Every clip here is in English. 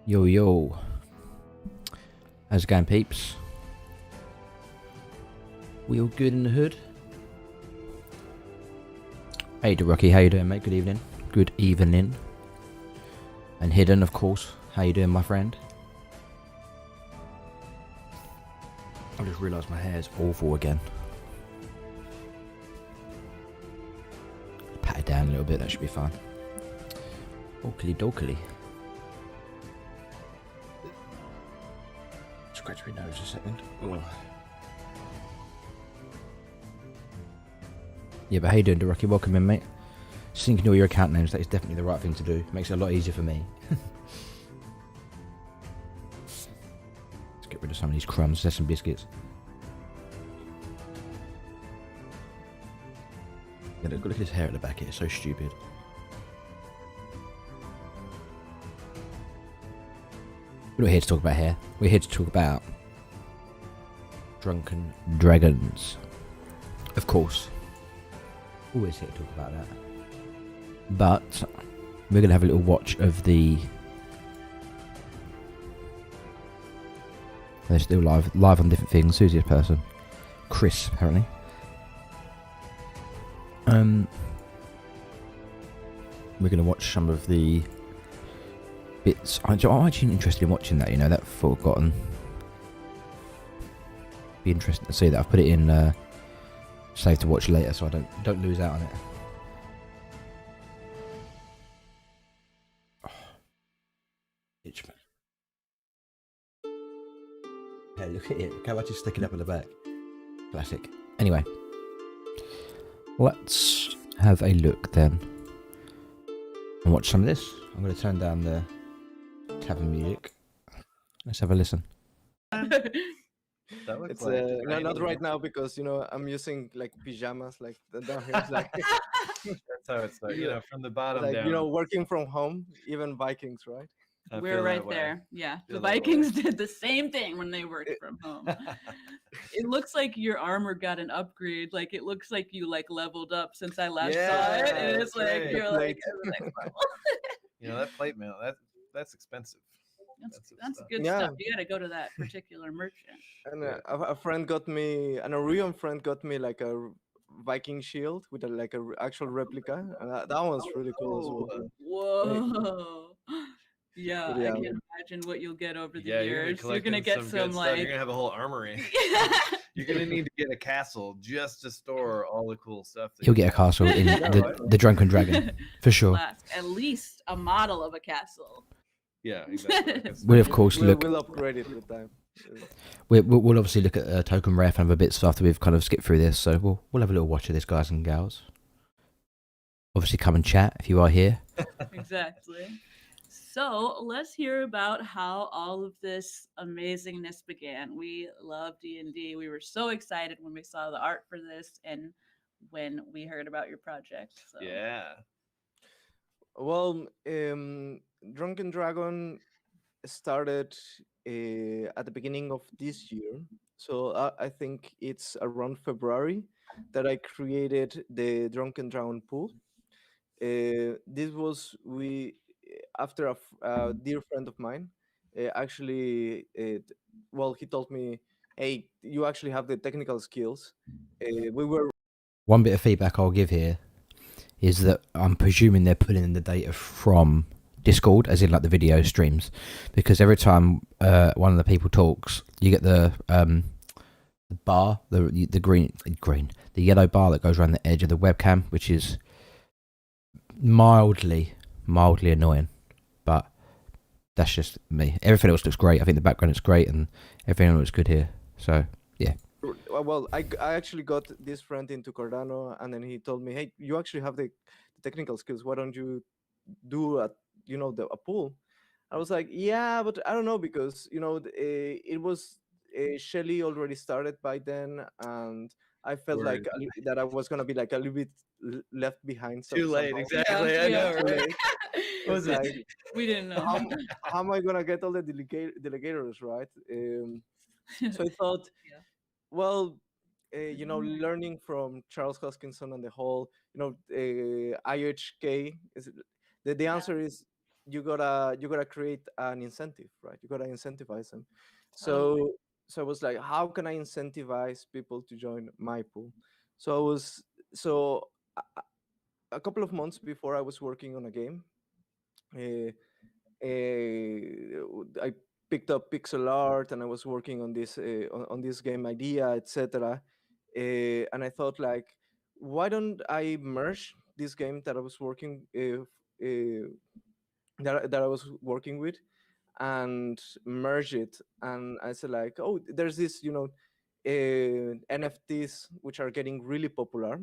Yo, yo. How's it going, peeps? We all good in the hood? Hey, Rocky, how you doing, mate? Good evening. Good evening. And Hidden, of course. How you doing, my friend? I just realised my hair's awful again. Pat it down a little bit, that should be fine. Oakley dokely. Scratch my nose a second. Ugh. Yeah, but how you doing, Rocky? Welcome in, mate. Syncing all your account names, that is definitely the right thing to do. Makes it a lot easier for me. Let's get rid of some of these crumbs. There's some biscuits. Yeah, look at his hair at the back here. It's so stupid. We're not here to talk about hair. We're here to talk about Drunken Dragons. Of course. Always here to talk about that. But we're going to have a little watch of the... They're still live on different things. Who's this person? Chris, apparently. We're going to watch some of the bits. I'm actually interested in watching that, you know, that Forgotten. Be interesting to see that. I've put it in save to watch later so I don't lose out on it. Oh. Itchman. Hey, look at it. Look how much is sticking up in the back. Classic. Anyway. Let's have a look then. And watch some of this. I'm going to turn down the tavern music. Let's have a listen. It's not right now because I'm using like pajamas, like down here. It's like that's how it's like, from the bottom like down. working from home, even Vikings, right? We're right there. Yeah, the Vikings did the same thing when they worked from home. It looks like your armor got an upgrade. Like it looks like you like leveled up since I last saw it. And it's like right. You're like the next level. That plate mail, that's expensive. That's good stuff. You got to go to that particular merchant. And a friend got me, an Orion friend got me like a Viking shield with a actual replica, and that one's really cool as well. Whoa. Yeah, I can imagine what you'll get over the years. You're gonna get some like you're gonna have a whole armory. You're gonna need to get a castle just to store all the cool stuff. You'll get a castle in the Drunken Dragon for sure. At least a model of a castle. Yeah, exactly. We'll of course look. We'll upgrade it with time. We'll obviously look at token rare and other bits after we've kind of skipped through this. So we'll have a little watch of this, guys and gals. Obviously, come and chat if you are here. Exactly. So let's hear about how all of this amazingness began. We love D&D. We were so excited when we saw the art for this and when we heard about your project. So. Yeah. Well, Drunken Dragon started at the beginning of this year. So I think it's around February that I created the Drunken Dragon pool. This was after a dear friend of mine. Actually, he told me, "Hey, you actually have the technical skills." We were. One bit of feedback I'll give here is that I'm presuming they're pulling in the data from Discord, as in like the video streams, because every time one of the people talks, you get the bar, the green, the yellow bar that goes around the edge of the webcam, which is mildly annoying, but that's just me. Everything else looks great. I think the background is great and everything looks good here. So yeah. Well, I actually got this friend into Cardano, and then he told me, "Hey, you actually have the technical skills. Why don't you do a pool?" I was like, "Yeah, but I don't know because it was Shelly already started by then, and I felt like that I was gonna be like a little bit left behind. Too late, exactly. Yeah, I know, right? Was like, we didn't know. How am I gonna get all the delegators, right? So I thought, well, learning from Charles Hoskinson and the whole, IHK, the answer is you gotta create an incentive, right? You gotta incentivize them. Totally. So I was like, how can I incentivize people to join my pool? So I was so a couple of months before I was working on a game. Uh, I picked up pixel art and I was working on this on this game idea, etc. And I thought like, why don't I merge this game that I was working that I was working with and merge it? And I said like, oh, there's this NFTs which are getting really popular.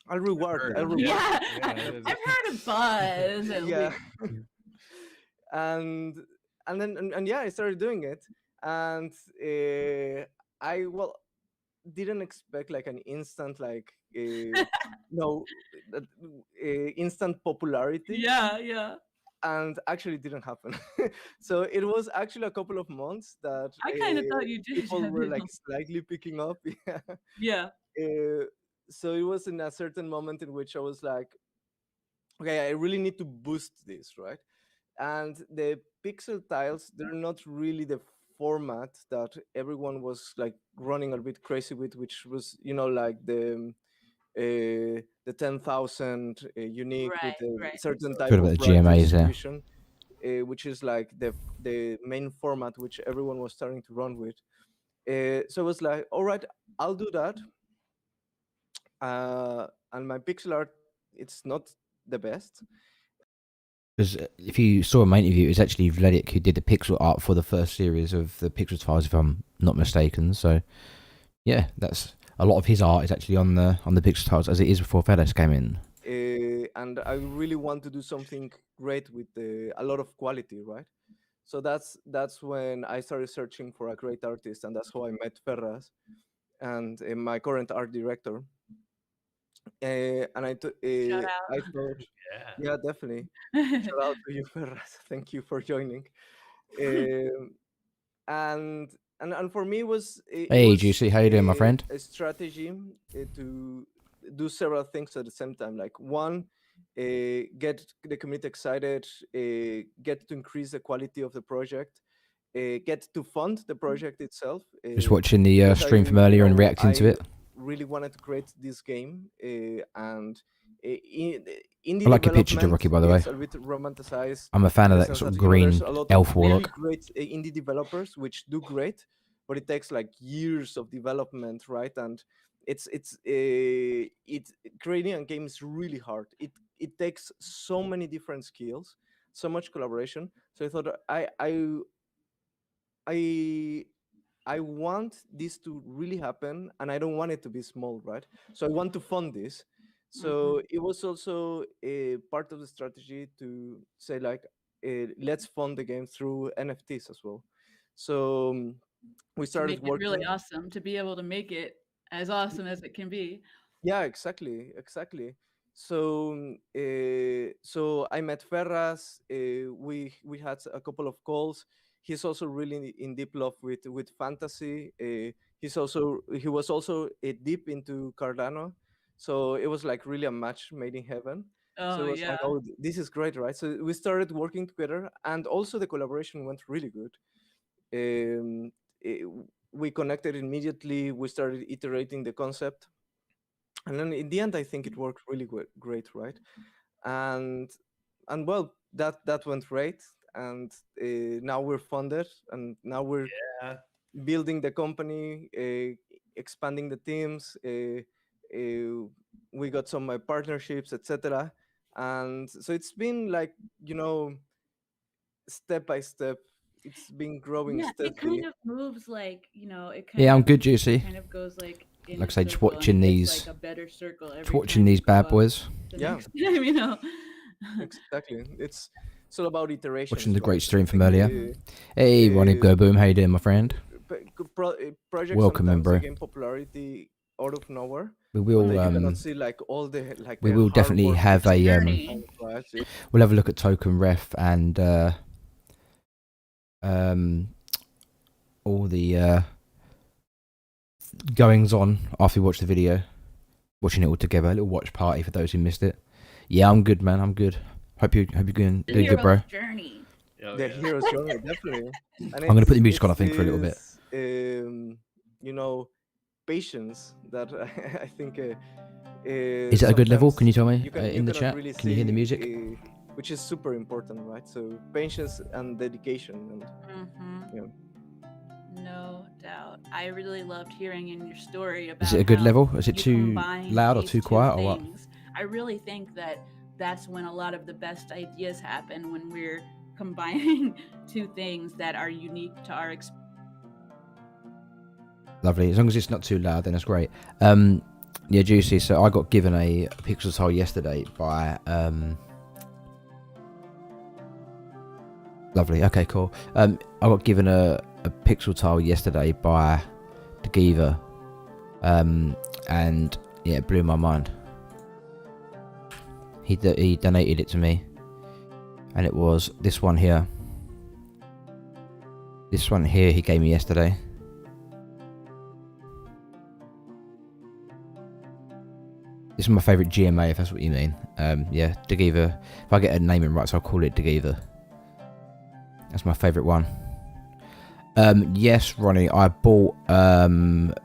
I'll heard. reward. Yeah, Yeah, it is. I've heard a buzz at Yeah. least. and then yeah, I started doing it. And I didn't expect like an instant like no instant popularity. Yeah. And actually it didn't happen. So it was actually a couple of months that I kind of thought you did. people were Javier. like slightly picking up. Yeah. Yeah. So it was in a certain moment in which I was like, okay, I really need to boost this, right? And the pixel tiles, they're not really the format that everyone was like running a bit crazy with, which was like the 10,000 unique with a Right. certain type Good of about the royalty GMAs, yeah. distribution, which is like the main format which everyone was starting to run with. So I was like, all right, I'll do that. And my pixel art, it's not the best. Because if you saw my interview, it was actually Vledic who did the pixel art for the first series of the pixel tiles, if I'm not mistaken. So, yeah, that's a lot of his art is actually on the pixel tiles as it is before Vedas came in. And I really want to do something great with a lot of quality, right? So that's when I started searching for a great artist, and that's how I met Ferraz and my current art director. And Shout I thought, Yeah. yeah, definitely. out. Shout out to you, Ferraz. Thank you for joining. Um, and for me, it Hey, was Juicy, how you doing, my friend? a strategy to do several things at the same time. Like one, get the community excited, get to increase the quality of the project, get to fund the project itself. Just watching the because stream from earlier and reacting to I it. really wanted to create this game, and indie I like your picture, development Rocky, by the way. is a bit romanticized. I'm a fan In of the that sense sort of that, green there's a lot elf of really warlock. great indie developers which do great, but it takes like years of development, right? And it's creating a game is really hard. It takes so many different skills, so much collaboration. So I thought I want this to really happen, and I don't want it to be small, right? So I want to fund this. So it was also a part of the strategy to say like, let's fund the game through NFTs as well. So we To make started it really working. awesome, to be able to make it as awesome as it can be. Yeah, exactly. So I met Ferraz. We had a couple of calls. He's also really in deep love with fantasy. He was also deep into Cardano. So it was like really a match made in heaven. So Oh it was yeah. like, oh, this is great, right? So we started working together, and also the collaboration went really good. Um, eh, we connected immediately. We started iterating the concept, and then in the end, I think it worked really great, right? And well, that went great, and now we're funded, and now we're Yeah. building the company, expanding the teams. We got some partnerships, etc. And so it's been like, step by step. It's been growing Yeah, it steadily. kind of moves like, it kind Yeah, I'm of good, Juicy. kind of goes like in Like a I say, just circle, and watching it gets, these, like a better circle every just watching time these you go bad up boys, the Yeah. next time, Exactly. It's all about iterations. watching the great right? stream from Like, earlier. Hey, Ronnie Go Boom, how you doing, my friend? Projects Welcome in, sometimes bro. they gain popularity out of nowhere. We But will you cannot see like all the we the will hard definitely work have which a Journey. right? we'll have a look at Token Ref and all the goings on after we watch the video, watching it all together, a little watch party for those who missed it. Yeah, I'm good, man. I'm good. Hope you're doing The good, bro. hero's journey. Oh, The yeah. hero's journey, definitely. And I'm gonna put the music on, I think, for a little bit. You know, patience that I think. Is it a good level? Can you tell me in the cannot chat? really Can you hear the see, music? which is super important, right? So patience and dedication, and yeah. No doubt. I really loved hearing in your story about. Is it a good how level? Is it you too combine loud or these too two quiet or what? things. I really think that that's when a lot of the best ideas happen, when we're combining two things that are unique to our experience. Lovely. As long as it's not too loud, then that's great. Yeah, juicy. So I got given a pixel tile yesterday by Lovely. Okay, cool. I got given a pixel tile yesterday by Daggerpride, and yeah, it blew my mind. He donated it to me, and it was this one here. This one here he gave me yesterday. This is my favourite GMA, if that's what you mean. Yeah, Daggerpride. If I get a naming right, so I'll call it Daggerpride. That's my favourite one. Yes, Ronnie, I bought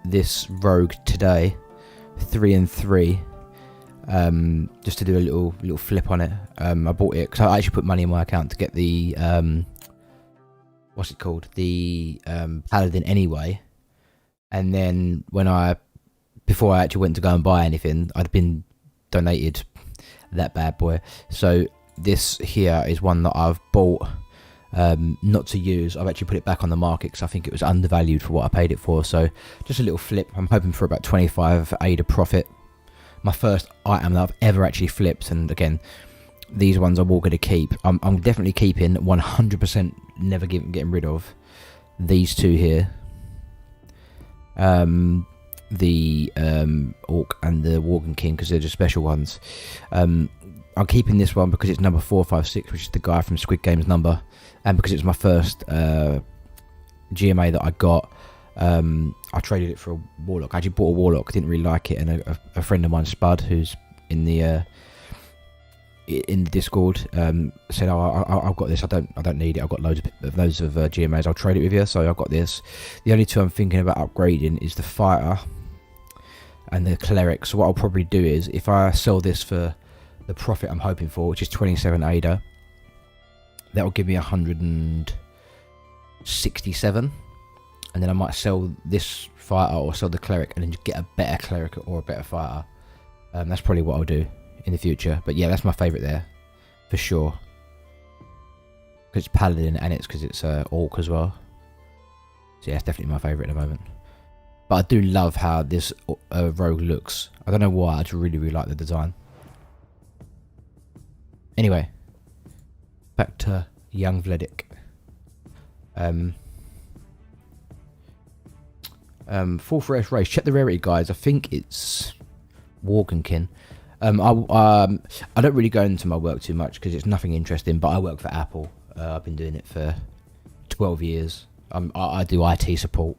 this rogue today, 3 and 3, just to do a little flip on it. I bought it because I actually put money in my account to get the what's it called, the paladin anyway. And then before I actually went to go and buy anything, I'd been donated that bad boy. So this here is one that I've bought. Not to use. I've actually put it back on the market because I think it was undervalued for what I paid it for. So just a little flip. I'm hoping for about 25 ADA profit. My first item that I've ever actually flipped, and again, these ones I'm all going to keep. I'm definitely keeping 100%, never getting rid of these two here. The Orc and the Worgen King, because they're just special ones. I'm keeping this one because it's number 456, which is the guy from Squid Game's number. And because it was my first GMA that I got, I traded it for a Warlock. I actually bought a Warlock, didn't really like it, and a friend of mine, Spud, who's in the Discord, said, "Oh, I've got this. I don't need it. I've got loads of GMAs. I'll trade it with you." So I've got this. The only two I'm thinking about upgrading is the Fighter and the Cleric. So what I'll probably do is, if I sell this for the profit I'm hoping for, which is 27 ADA, that will give me 167, and then I might sell this Fighter or sell the Cleric and then just get a better Cleric or a better Fighter. That's probably what I'll do in the future. But yeah, that's my favourite there for sure, because it's Paladin and it's because it's Orc as well. So yeah, it's definitely my favourite at the moment. But I do love how this rogue looks. I don't know why, I just really like the design. Anyway, back to young Vledic. Fourth rarest race. Check the rarity, guys. I think it's Worgenkin. I don't really go into my work too much because it's nothing interesting. But I work for Apple. I've been doing it for 12 years. I do IT support.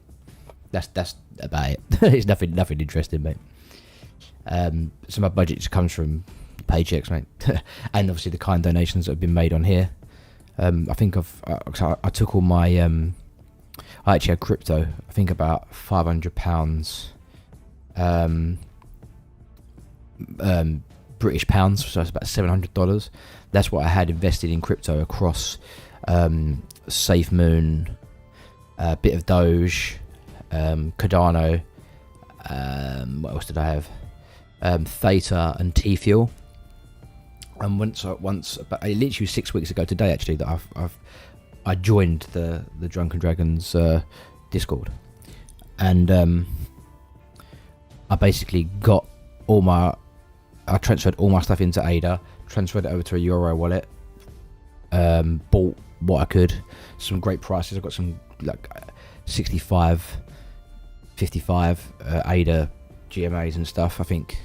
That's about it. It's nothing interesting, mate. So my budget just comes from paychecks, mate, and obviously the kind donations that have been made on here. I think I took all my I actually had crypto. I think about £500 British pounds, so it's about $700. That's what I had invested in crypto across Safe Moon, a bit of Doge, Cardano. What else did I have? Theta and T-Fuel. And once about literally 6 weeks ago today, actually, that I joined the Drunken Dragons Discord, and I basically got I transferred all my stuff into ADA, transferred it over to a Euro wallet, bought what I could, some great prices. I got some like 65, 55 ADA GMAs and stuff. I think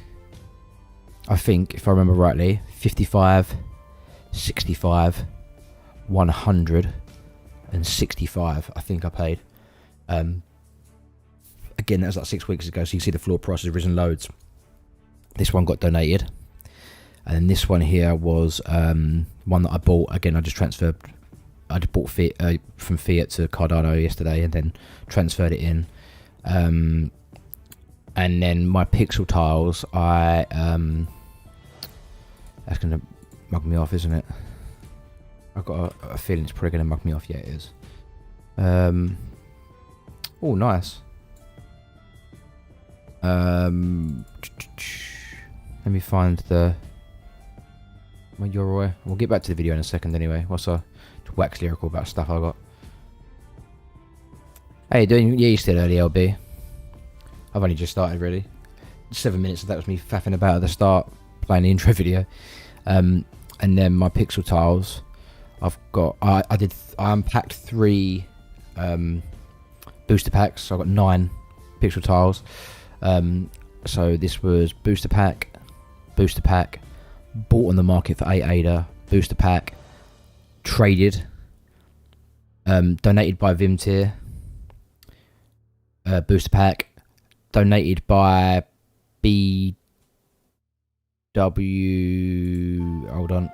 if I remember rightly, 55, 65, 100 and 65 I think I paid. Again, that was like 6 weeks ago, so you can see the floor price has risen loads. This one got donated. And then this one here was one that I bought. Again, I just transferred. I just bought from Fiat to Cardano yesterday, and then transferred it in. And then my pixel tiles, that's gonna mug me off, isn't it? I've got a feeling it's probably gonna mug me off. Yeah, it is. Oh, nice. Let me find my Yoroi. We'll get back to the video in a second anyway. What's to wax lyrical about stuff I got. How you doing? Yeah, you still early, LB. I've only just started, really. 7 minutes of that was me faffing about at the start, playing the intro video. And then my pixel tiles, I've got. I unpacked 3 booster packs. So I got 9 pixel tiles. So this was booster pack, bought on the market for 8 ADA, booster pack, traded, donated by Vimtir, booster pack, donated by BW. Hold on.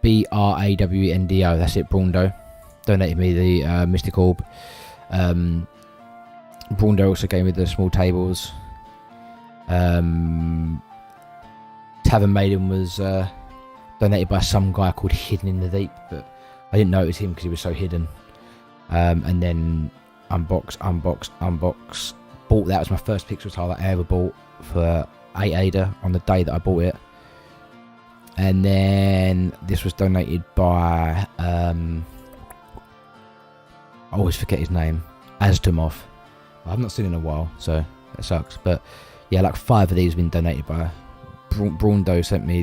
BRAWNDO, that's it, Brundo. Donated me the Mystic Orb. Brundo also gave me the small tables. Tavern Maiden was donated by some guy called Hidden in the Deep, but I didn't notice him because he was so hidden. And then unbox. Bought that was my first pixel tile that I ever bought for 8 ADA on the day that I bought it. And then this was donated by I always forget his name, Astomov. I've not seen him in a while, so that sucks. But yeah, like 5 of these have been donated by Brundo. Sent me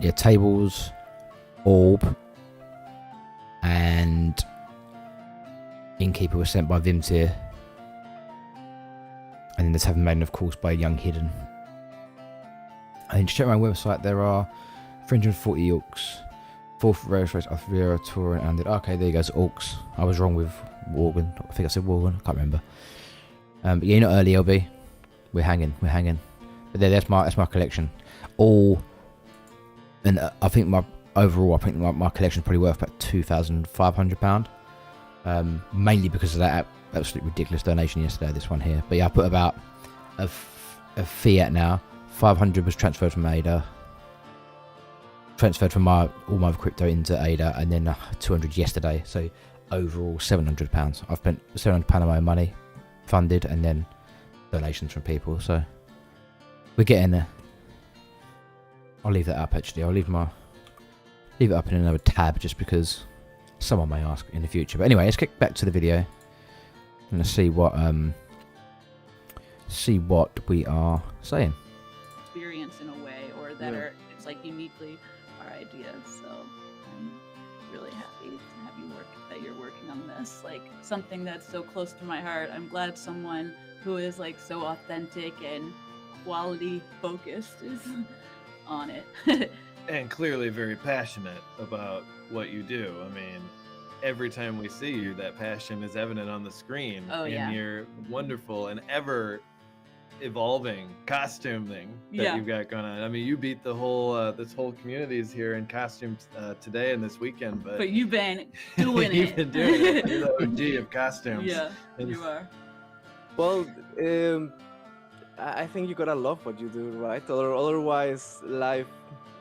the tables, orb, and Innkeeper was sent by Vimtir. And then the Tavern Maiden, of course, by Young Hidden. And just check my website, there are 340 orcs, 4th rare race, Athvira, Touring, and okay, there you go, orcs. I was wrong with Worgen. I think I said Worgen, I can't remember. But yeah, you're not early, LB. We're hanging. But there, that's my collection. All, and I think my collection is probably worth about £2,500. Mainly because of that absolutely ridiculous donation yesterday, this one here. But yeah, I put about a fiat now. 500 was transferred from ADA, transferred from all my crypto into ADA, and then 200 yesterday. So overall £700. I've spent £700 of my own money, funded, and then donations from people. So we're getting there. I'll leave that up. Actually, I'll leave it up in another tab just because someone may ask in the future. But anyway, let's get back to the video and let's see what we are saying. Experience in a way, or that are it's like uniquely our ideas. So I'm really happy to have you that you're working on this, like something that's so close to my heart. I'm glad someone who is like so authentic and quality focused is on it. And clearly very passionate about what you do. I mean, every time we see you, that passion is evident on the screen. In your wonderful and ever evolving costume thing that you've got going on. I mean, you beat the whole this whole communities here in costumes today and this weekend, but you've been doing you've been doing it. You're the OG of costumes. Yeah, you are. Well, I think you gotta love what you do, right? Or otherwise, life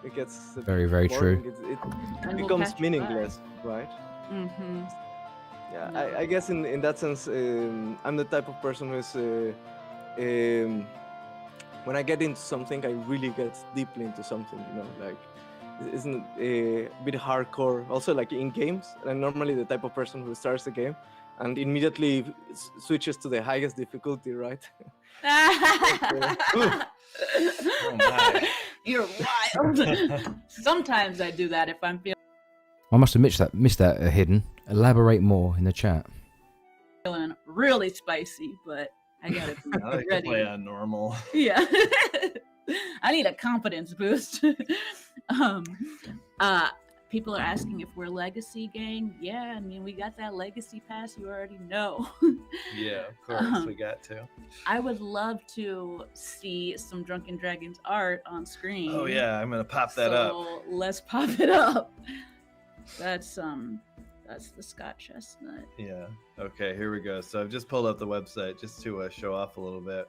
it gets very, very boring. true. It becomes meaningless, right? Mm-hmm. Yeah, I guess in that sense, I'm the type of person who's when I get into something, I really get deeply into something. You know, like isn't a bit hardcore. Also, like in games, I'm normally the type of person who starts the game and immediately switches to the highest difficulty, right? Oh my. You're wild. Sometimes I do that if I'm feeling I must have missed that Hidden. Elaborate more in the chat. really spicy, but I gotta be I like to ready. play on normal. Yeah. I need a confidence boost. people are asking if we're Legacy gang. Yeah, I mean, we got that Legacy pass. You already know. Yeah, of course, we got to. I would love to see some Drunken Dragons art on screen. Oh yeah, I'm gonna pop that up. Let's pop it up. That's the Scott Chestnut. Yeah. Okay, here we go. So I've just pulled up the website just to show off a little bit.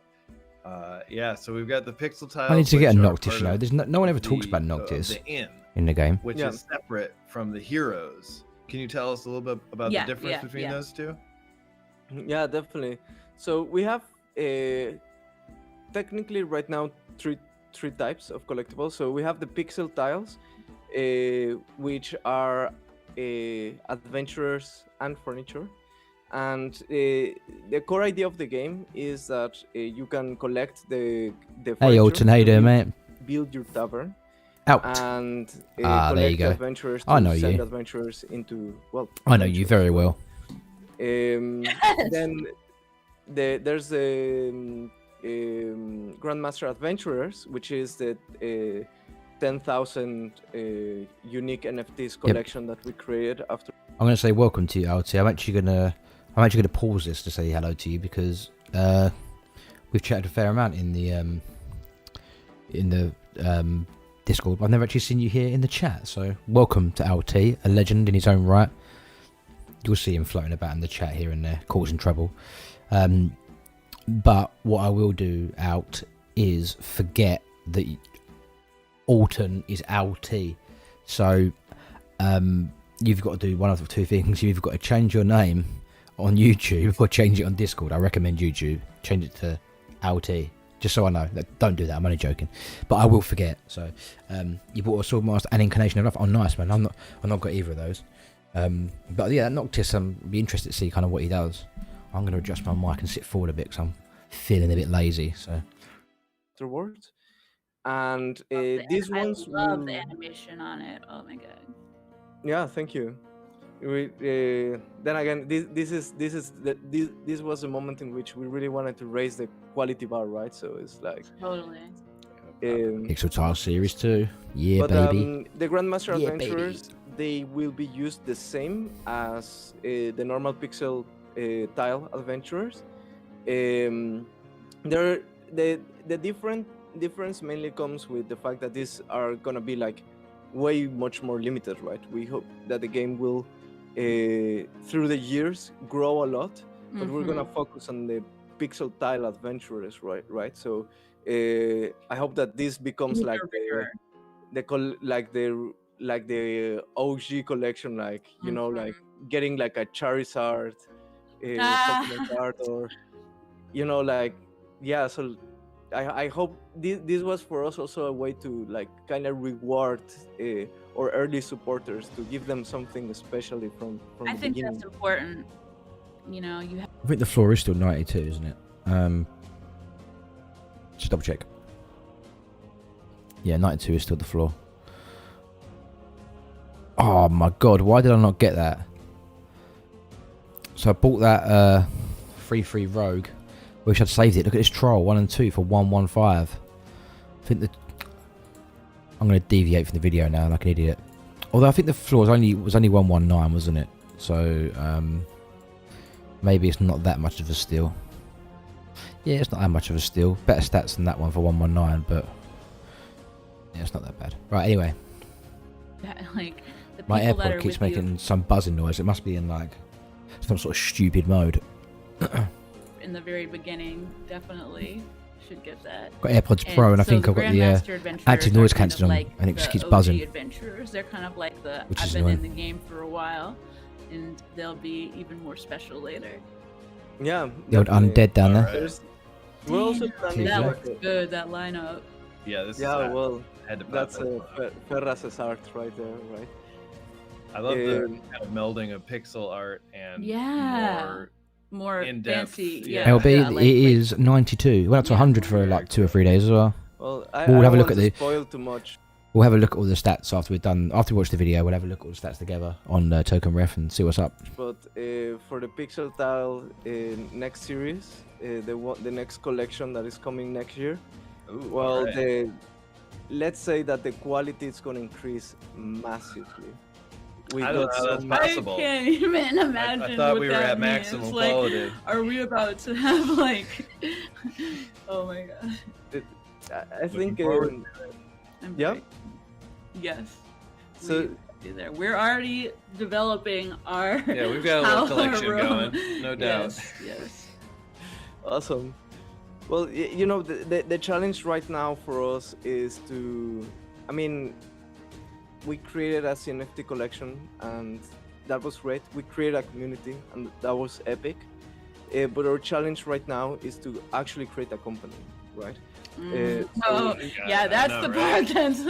Yeah, so we've got the pixel tiles. I need to get a Noctis, you know. There's no one ever talks about Noctis in the game. Which is separate from the heroes. Can you tell us a little bit about the difference between those two? Yeah, definitely. So we have technically right now three types of collectibles. So we have the pixel tiles, which are adventurers and furniture. And the core idea of the game is that you can collect the Hey, alternator, mate. Build your tavern. Out. And there you go. Adventurers to I know send you. adventurers into, well, I know you very well. Then there's the Grandmaster Adventurers, which is the 10,000 unique NFTs collection that we created after. I'm gonna say welcome to you, LT. I'm actually gonna pause this to say hello to you because we've chatted a fair amount in the Discord. I've never actually seen you here in the chat, so welcome to LT, a legend in his own right. You'll see him floating about in the chat here and there, causing trouble. But what I will do out is forget that Alton is LT. So you've got to do one of two things. You've got to change your name on YouTube or change it on Discord. I recommend YouTube. Change it to LT. Just so I know. Don't do that. I'm only joking. But I will forget. So you bought a Swordmaster and Incarnation of Life. Oh, nice, man. I'm not got either of those. But yeah, Noctis, be interested to see kind of what he does. I'm going to adjust my mic and sit forward a bit because I'm feeling a bit lazy. So afterwards, and these ones. I love the animation on it. Oh my god. Yeah, thank you. Then again, this was a moment in which we really wanted to raise the quality bar, right? So it's like totally. Pixel Tile Series 2, yeah, but, baby. The Grandmaster Yeah, Adventurers, they will be used the same as the normal pixel tile adventurers. The difference mainly comes with the fact that these are gonna be like way much more limited, right? We hope that the game will through the years grow a lot, but we're gonna focus on the pixel tile adventurers, right? So I hope that this becomes like the OG collection, like you know, like getting like a Charizard Pokemon card, or you know, like so I hope this was for us also a way to like kind of reward our early supporters, to give them something especially from I the think beginning. that's important. You know, you have. I think the floor is still 92, isn't it? Just double check. Yeah, 92 is still the floor. Oh my god, why did I not get that? So I bought that 3-3 Rogue. Wish I'd saved it. Look at this troll, 1 and 2 for 115. I think I'm going to deviate from the video now like an idiot. Although I think the floor was only 119, wasn't it? So maybe it's not that much of a steal. Yeah, it's not that much of a steal. Better stats than that one for 119, but yeah, it's not that bad. Right, anyway. Like, my AirPod keeps making some buzzing noise. It must be in like some sort of stupid mode. In the very beginning, definitely should get that. Got AirPods Pro, and I think I've got the active noise cancelling on, and it just keeps buzzing. Adventurers, they're kind of like I've been in the game for a while, and they'll be even more special later. Yeah, the old undead down there. Right. We're also planning that works good. That lineup. Yeah, this is well, that's Ferraz's art right there, right? I love the kind of melding of pixel art and more in-depth. Fancy. Yeah. LB, it is 92. It went up to 100 for like 2 or 3 days as well. Well, we'll have a look at the. Spoil too much. We'll have a look at all the stats after we're done. After we watch the video, we'll have a look at all the stats together on Token Ref and see what's up. But for the Pixel Tile next series, the next collection that is coming next year, Ooh, well, right. let's say that the quality is going to increase massively. We I don't know how that's possible. I can't even imagine. I thought what we were that at maximum means. quality. Like, are we about to have like? Oh my god. I think. Yeah. Yes. So there, we're already developing our. Yeah, we've got a little collection going, no doubt. Yes. Awesome. Well, you know, the challenge right now for us is to, I mean, we created a CNFT collection, and that was great. We created a community, and that was epic. But our challenge right now is to actually create a company, right? That's the part that's.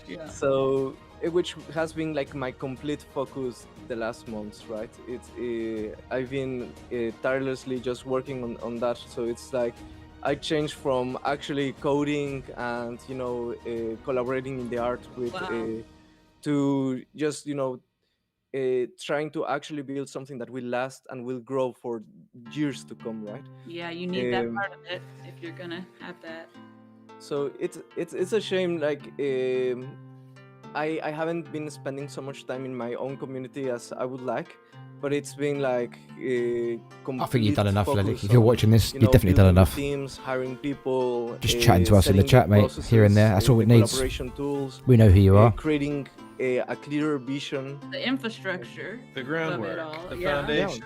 Yeah. So, which has been like my complete focus the last months, right? It's I've been tirelessly just working on that. So it's like I changed from actually coding and collaborating in the art with to just trying to actually build something that will last and will grow for years to come, right? Yeah, you need that part of it if you're gonna have that. So it's a shame, like I haven't been spending so much time in my own community as I would like, but it's been like I think you've done enough, Vledic. If you're watching this, you've definitely done enough. Teams, hiring people, just chatting to us in the chat, mate, here and there. That's all it needs. Collaboration tools. We know who you are. Creating a clearer vision. The infrastructure. The groundwork. The foundation.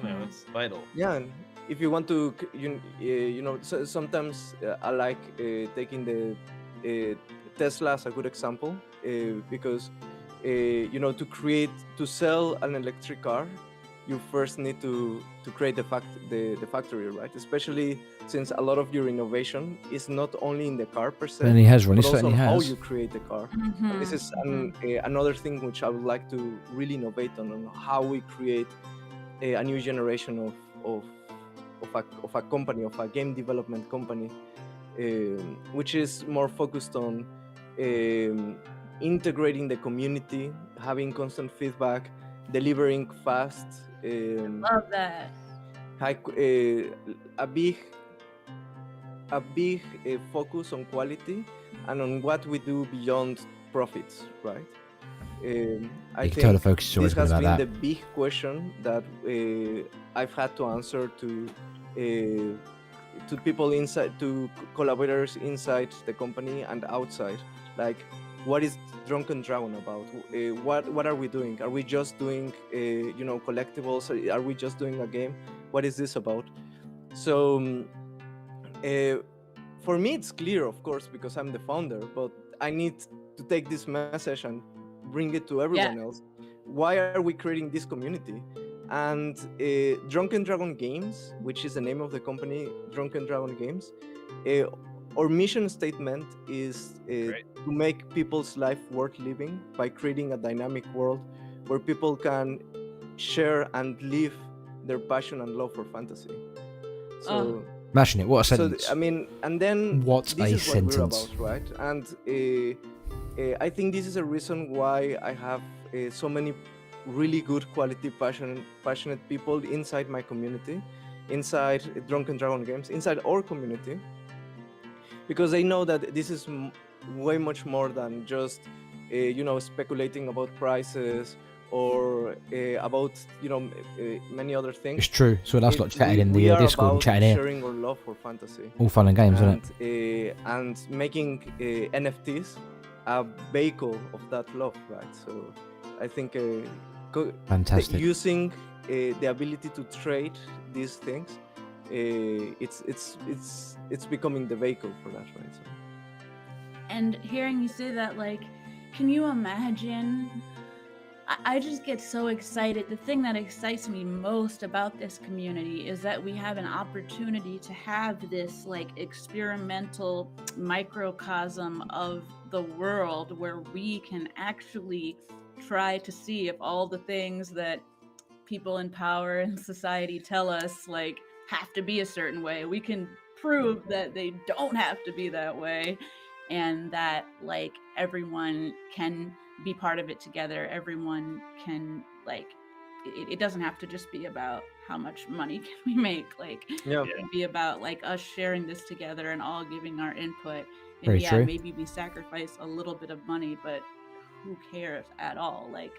Yeah. It's vital. Yeah. And if you want to, so sometimes I like taking the Tesla as a good example, because to sell an electric car, you first need to create the factory, right? Especially since a lot of your innovation is not only in the car per se, and he has, but also certainly has. How you create the car. This is another thing which I would like to really innovate on how we create a new generation of a company, of a game development company, which is more focused on integrating the community, having constant feedback, delivering fast. Love that. A big focus on quality and on what we do beyond profits, right? I think this has been the big question that I've had to answer to people inside, to collaborators inside the company and outside. Like, what is Drunken Dragon about? What are we doing? Are we just doing collectibles? Are we just doing a game? What is this about? So for me it's clear, of course, because I'm the founder, but I need to take this message and bring it to everyone else. Why are we creating this community? And Drunken Dragon Games, which is the name of the company, Drunken Dragon Games, our mission statement is to make people's life worth living by creating a dynamic world where people can share and live their passion and love for fantasy. So imagine it, what a sentence. So, I mean, and then what this a is sentence. What we're about, right? And I think this is a reason why I have so many really good quality passionate people inside my community, inside Drunken Dragon Games, inside our community, because they know that this is way much more than just speculating about prices or about many other things. It's true. So that's like chatting in the Discord and chatting here. Sharing our love for fantasy. All fun and games, isn't it? And making NFTs a vehicle of that love, right? So I think fantastic. Using the ability to trade these things, it's becoming the vehicle for that, right? So. And hearing you say that, like, can you imagine? I just get so excited. The thing that excites me most about this community is that we have an opportunity to have this like experimental microcosm of the world where we can actually try to see if all the things that people in power and society tell us like have to be a certain way, we can prove that they don't have to be that way, and that like everyone can be part of it together. Everyone can like it doesn't have to just be about how much money can we make. Like, Yeah. it can be about like us sharing this together and all giving our input. And Very true. maybe we sacrifice a little bit of money, but who cares at all? Like,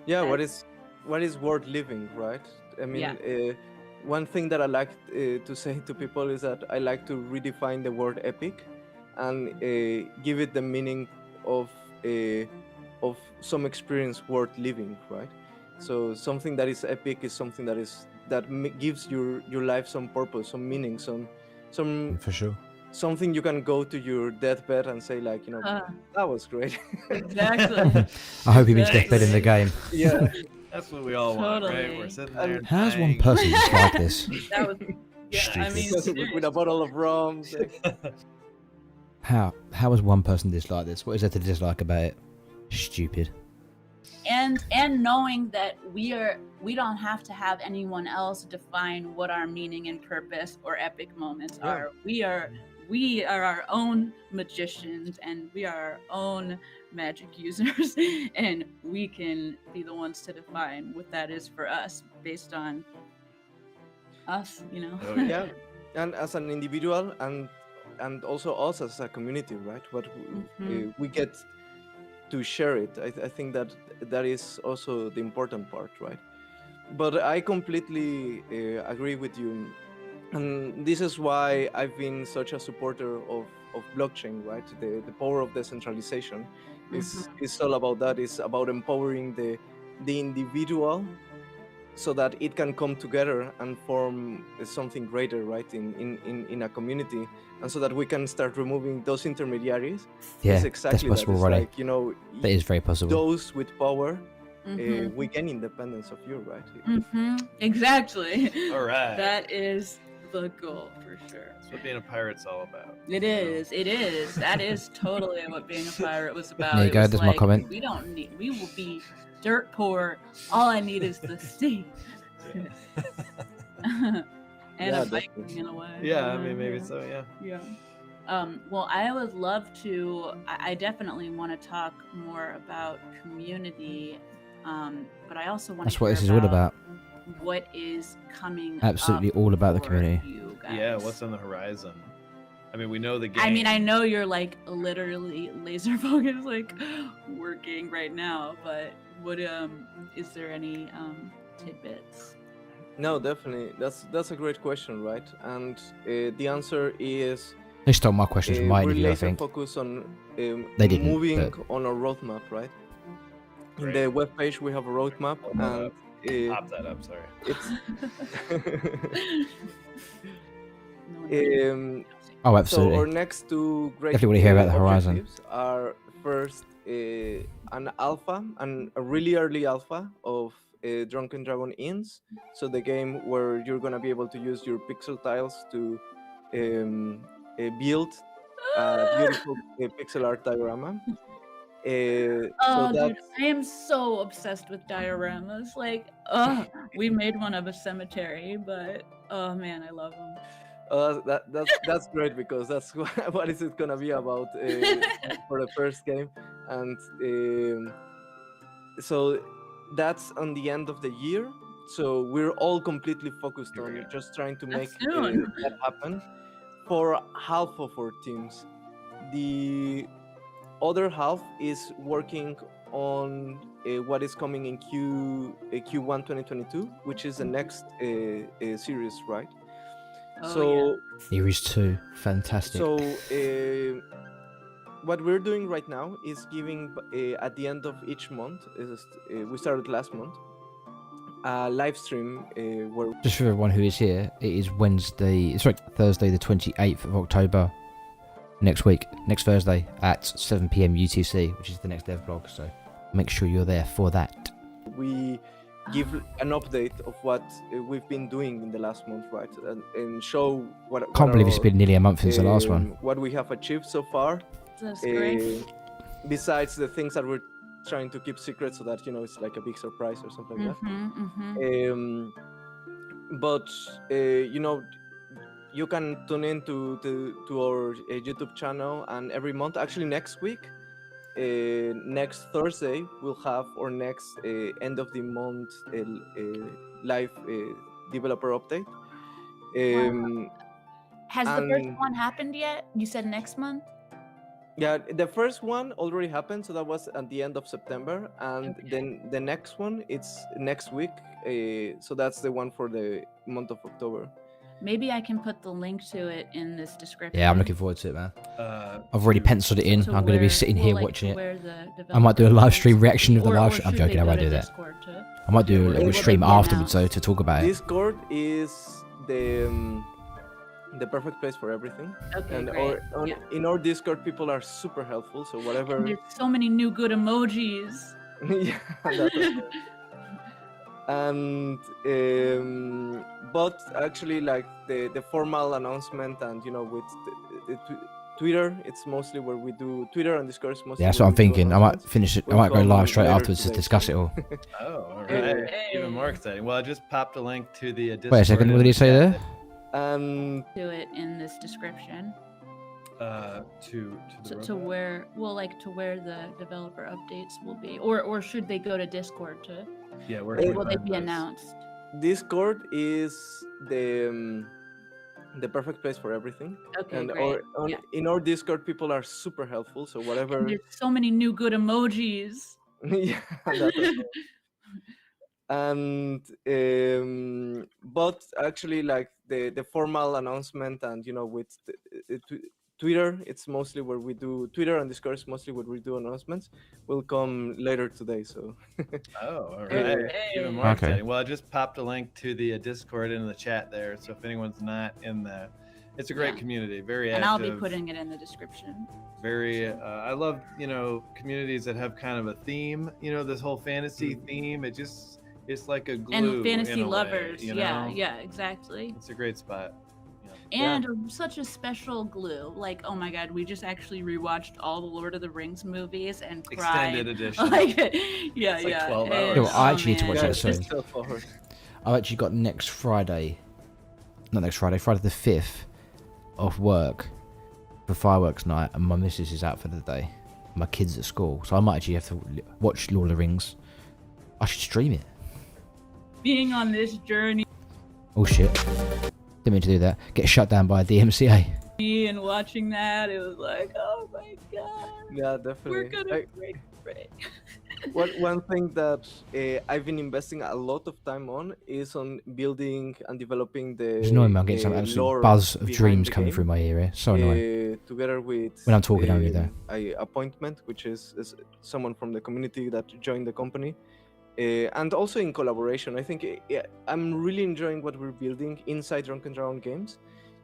Yeah, what is worth living, right? I mean, one thing that I like to say to people is that I like to redefine the word epic and give it the meaning of some experience worth living, right? So something that is epic is something that gives your life some purpose, some meaning, some For sure. something you can go to your deathbed and say, like, that was great. exactly. I hope he means deathbed in the game. Yeah. That's what we all want, right? Totally. We're sitting there. How's one dying. person just like this? That was, I Stupid. mean, With a bottle of rum. How is one person dislike this? What is there to dislike about it? Stupid. and knowing that we don't have to have anyone else define what our meaning and purpose or epic moments are. We are our own magicians, and we are our own magic users, and we can be the ones to define what that is for us based on us, Oh, Yeah, and as an individual, and also us as a community, right? What we get to share it. I think that is also the important part, right? But I completely agree with you, and this is why I've been such a supporter of blockchain, right? The power of decentralization is all about that. It's about empowering the individual so that it can come together and form something greater, right, in a community, and so that we can start removing those intermediaries. Yeah, It's exactly that's possible, that. It's right? like, That is very possible. those with power, we gain independence of you, right? Exactly. All right. That is the goal for sure. That's what being a pirate's all about. It is. That is totally what being a pirate was about. There you It go, was there's my like, comment. we will be dirt poor. All I need is the sea. And Yeah, a Viking definitely. in a way. Yeah, I mean, maybe so, yeah. Yeah. Well, I would love to. I definitely want to talk more about community, but I also want to. That's what this is all about. What is coming? Absolutely up all about the for community. you guys. Yeah, what's on the horizon? I mean, we know the game. I mean, I know you're like literally laser focused, like working right now, but what is there any tidbits? No, definitely. That's a great question, right? And the answer is They stole my questions from my we're interview, I laser think. focused on They didn't, moving but- on our roadmap, right? In Great. the webpage, we have a roadmap, and Pop that up, sorry. it's No one knows. Oh, so absolutely. our next two great Definitely want to hear about the horizon. objectives are first an alpha, and a really early alpha of Drunken Dragon Inns. So the game where you're gonna be able to use your pixel tiles to build a beautiful pixel art diorama. Oh, so dude, that's I am so obsessed with dioramas. Like, we made one of a cemetery, but oh man, I love them. that's great, because that's what is it gonna be about for the first game, and so that's on the end of the year. So we're all completely focused Here we on go. just trying to That's make soon. that happen for half of our teams. The other half is working on what is coming in Q1 2022, which is the next series, right? Oh, So Series 2. Fantastic. so what we're doing right now is giving at the end of each month, we started last month, a live stream where Just for everyone who is here, it is Thursday the 28th of October. Next week, next Thursday at 7 PM UTC, which is the next dev blog. So make sure you're there for that. we give an update of what we've been doing in the last month, right? And show what Can't believe it's our, been nearly a month since the last one. what we have achieved so far. That's great. Besides the things that we're trying to keep secret, so that it's like a big surprise or something like that. But you can tune in to our YouTube channel, and every month, actually next week, next Thursday we'll have our next end of the month live developer update. Has the first one happened yet? You said next month? Yeah, the first one already happened, so that was at the end of September, and then the next one, it's next week, so that's the one for the month of October. Maybe I can put the link to it in this description. Yeah, I'm looking forward to it, man. I've already penciled it in. I'm going to be sitting here watching it. I might do a live stream reaction of the live stream. I'm joking, I won't do that. I might do a little stream afterwards, though, to talk about it. Discord is the perfect place for everything. Okay, and great. In our Discord, people are super helpful, so whatever. And there's so many new good emojis. Yeah, and but actually, like the formal announcement, and with the Twitter, it's mostly where we do Twitter and Discord. Mostly yeah, that's what I'm thinking. I might finish it. I might go live straight afterwards to discuss it all. Oh, all right. Even more exciting. Well, I just popped a link to the Discord. Wait a second. What did he say there? To it in this description. To where the developer updates will be, or should they go to Discord to? Yeah, will they be announced? Discord is the perfect place for everything. Okay, and great. In our Discord, people are super helpful, so whatever. And there's so many new good emojis. Yeah, and but actually, like the formal announcement, and with Twitter, it's mostly where we do Twitter and Discord is mostly where we do announcements. Will come later today, so. Oh, all right. Even more exciting. Well, I just popped a link to the Discord in the chat there, so if anyone's not in that, it's a great community, very active. And I'll be putting it in the description. Very, I love communities that have kind of a theme. This whole fantasy theme. It's like a glue. And fantasy lovers, way, yeah, exactly. It's a great spot. And such a special glue. Like, oh my god, we just actually rewatched all the Lord of the Rings movies and cried. Extended edition. Yeah. 12 hours. Yo, I actually need to watch that soon. So I've actually got next Friday, Friday the 5th, off work for fireworks night, and my missus is out for the day. My kids at school, so I might actually have to watch Lord of the Rings. I should stream it. Being on this journey. Oh shit. Didn't mean to do that. Get shut down by the DMCA. And watching that, it was like, oh my god. Yeah, definitely. We're gonna break. One thing that I've been investing a lot of time on is on building and developing the. It's annoying, man. I'm getting some absolute buzz of dreams coming through my ear. It's so annoying. Together with when I'm talking only there. Appointment, which is someone from the community that joined the company. And also in collaboration. I think I'm really enjoying what we're building inside Drunken Dragon Games.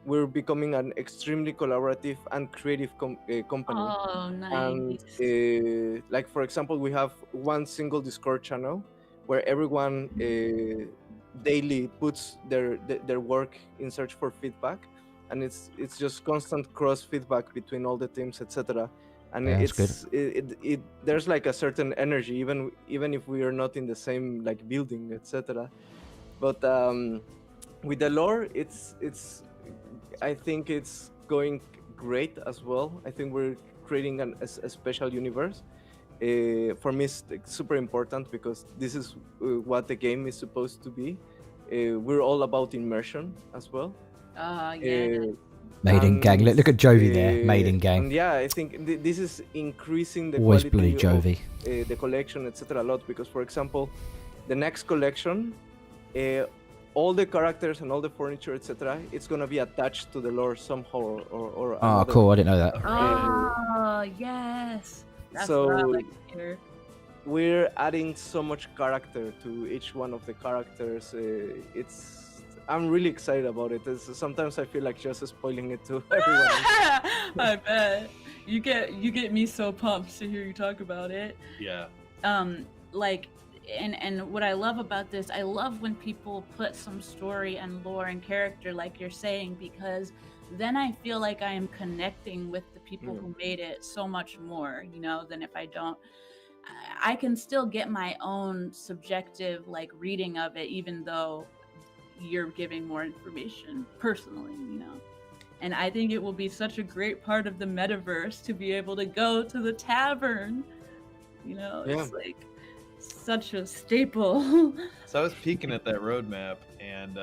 We're becoming an extremely collaborative and creative company. Oh, nice. And like, for example, we have one single Discord channel where everyone daily puts their work in search for feedback, and it's just constant cross feedback between all the teams, etc. And there's like a certain energy, even if we are not in the same like building, etc. But with the lore, I think it's going great as well. I think we're creating a special universe. For me, it's super important because this is what the game is supposed to be. We're all about immersion as well. Maiden gang. Look at Jovi there. Maiden gang. And yeah, I think this is increasing the always quality bloody Jovi. Of the collection, etc. a lot, because, for example, the next collection, all the characters and all the furniture, etc., it's gonna be attached to the lore somehow or another. Cool! I didn't know that. Oh yes. That's so what I like to hear. We're adding so much character to each one of the characters. I'm really excited about it. Sometimes I feel like just spoiling it to everyone. I bet you get me so pumped to hear you talk about it. Yeah. And what I love about this, I love when people put some story and lore and character, like you're saying, because then I feel like I am connecting with the people who made it so much more, than if I don't. I can still get my own subjective reading of it, even though you're giving more information personally, And I think it will be such a great part of the metaverse to be able to go to the tavern. You know, it's like such a staple. So I was peeking at that roadmap, and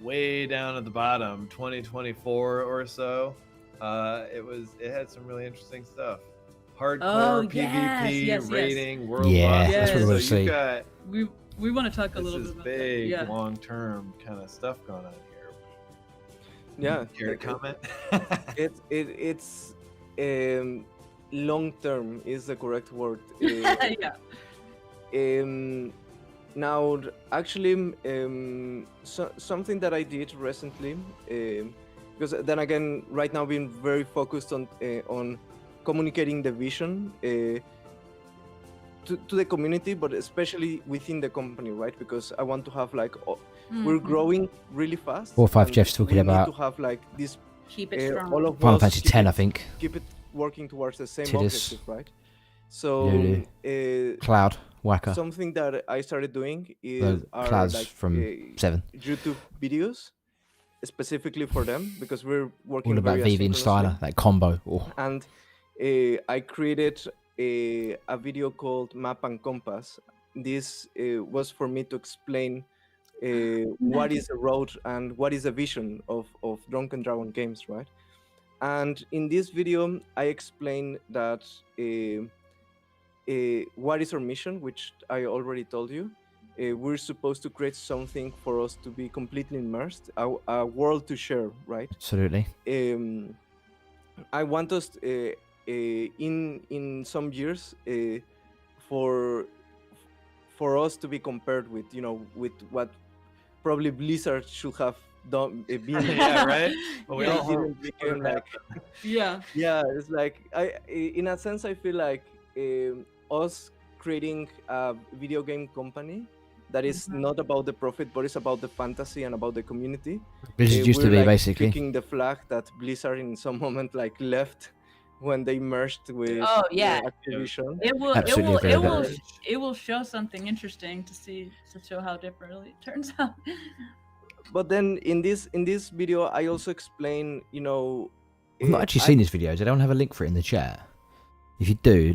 way down at the bottom, 2024 or so, it had some really interesting stuff. Hardcore PvP rating world boss. That's what we'll see. We want to talk a little bit about big, that. long-term kind of stuff going on here. Yeah. Care to comment? It's long-term is the correct word. Now, actually, something that I did recently, because then again, right now, being very focused on communicating the vision to the community, but especially within the company, right? Because I want to have like we're growing really fast. 4 or 5 Jeff's talking about. To have like this. Keep it strong. All of Final us Fantasy 10, I think. Keep it working towards the same Tidus. objective, right? So Cloud Whacker. Something that I started doing is Clouds like, from 7. YouTube videos specifically for them, because we're working All about Vivi and Steiner, that combo. Oh. And I created a video called Map and Compass. This was for me to explain what is a road and what is a vision of Drunken Dragon games, right? And in this video, I explain that what is our mission, which I already told you. We're supposed to create something for us to be completely immersed, a world to share, right? Absolutely. I want us in some years for us to be compared with, with what probably Blizzard should have done. Yeah, right. Well, we all didn't become like. Yeah. Yeah, it's like in a sense, I feel like us creating a video game company that is not about the profit, but it's about the fantasy and about the community. Blizzard used to be, like basically kicking the flag that Blizzard in some moment like left when they merged with Activision. It will show something interesting to show how differently it turns out. But then in this video, I also explain, I've not actually seen this video. I don't have a link for it in the chat. If you do,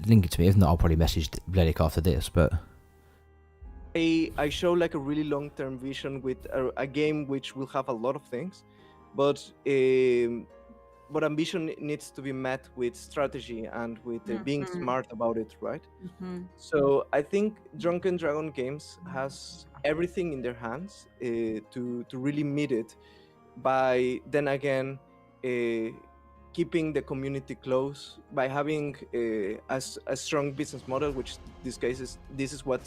link it to me. If not, I'll probably message Vledic after this. But I show like a really long-term vision with a game which will have a lot of things, but ambition needs to be met with strategy and with being smart about it, right? So I think Drunken Dragon Games has everything in their hands to really meet it by then again keeping the community close, by having a strong business model, which this is what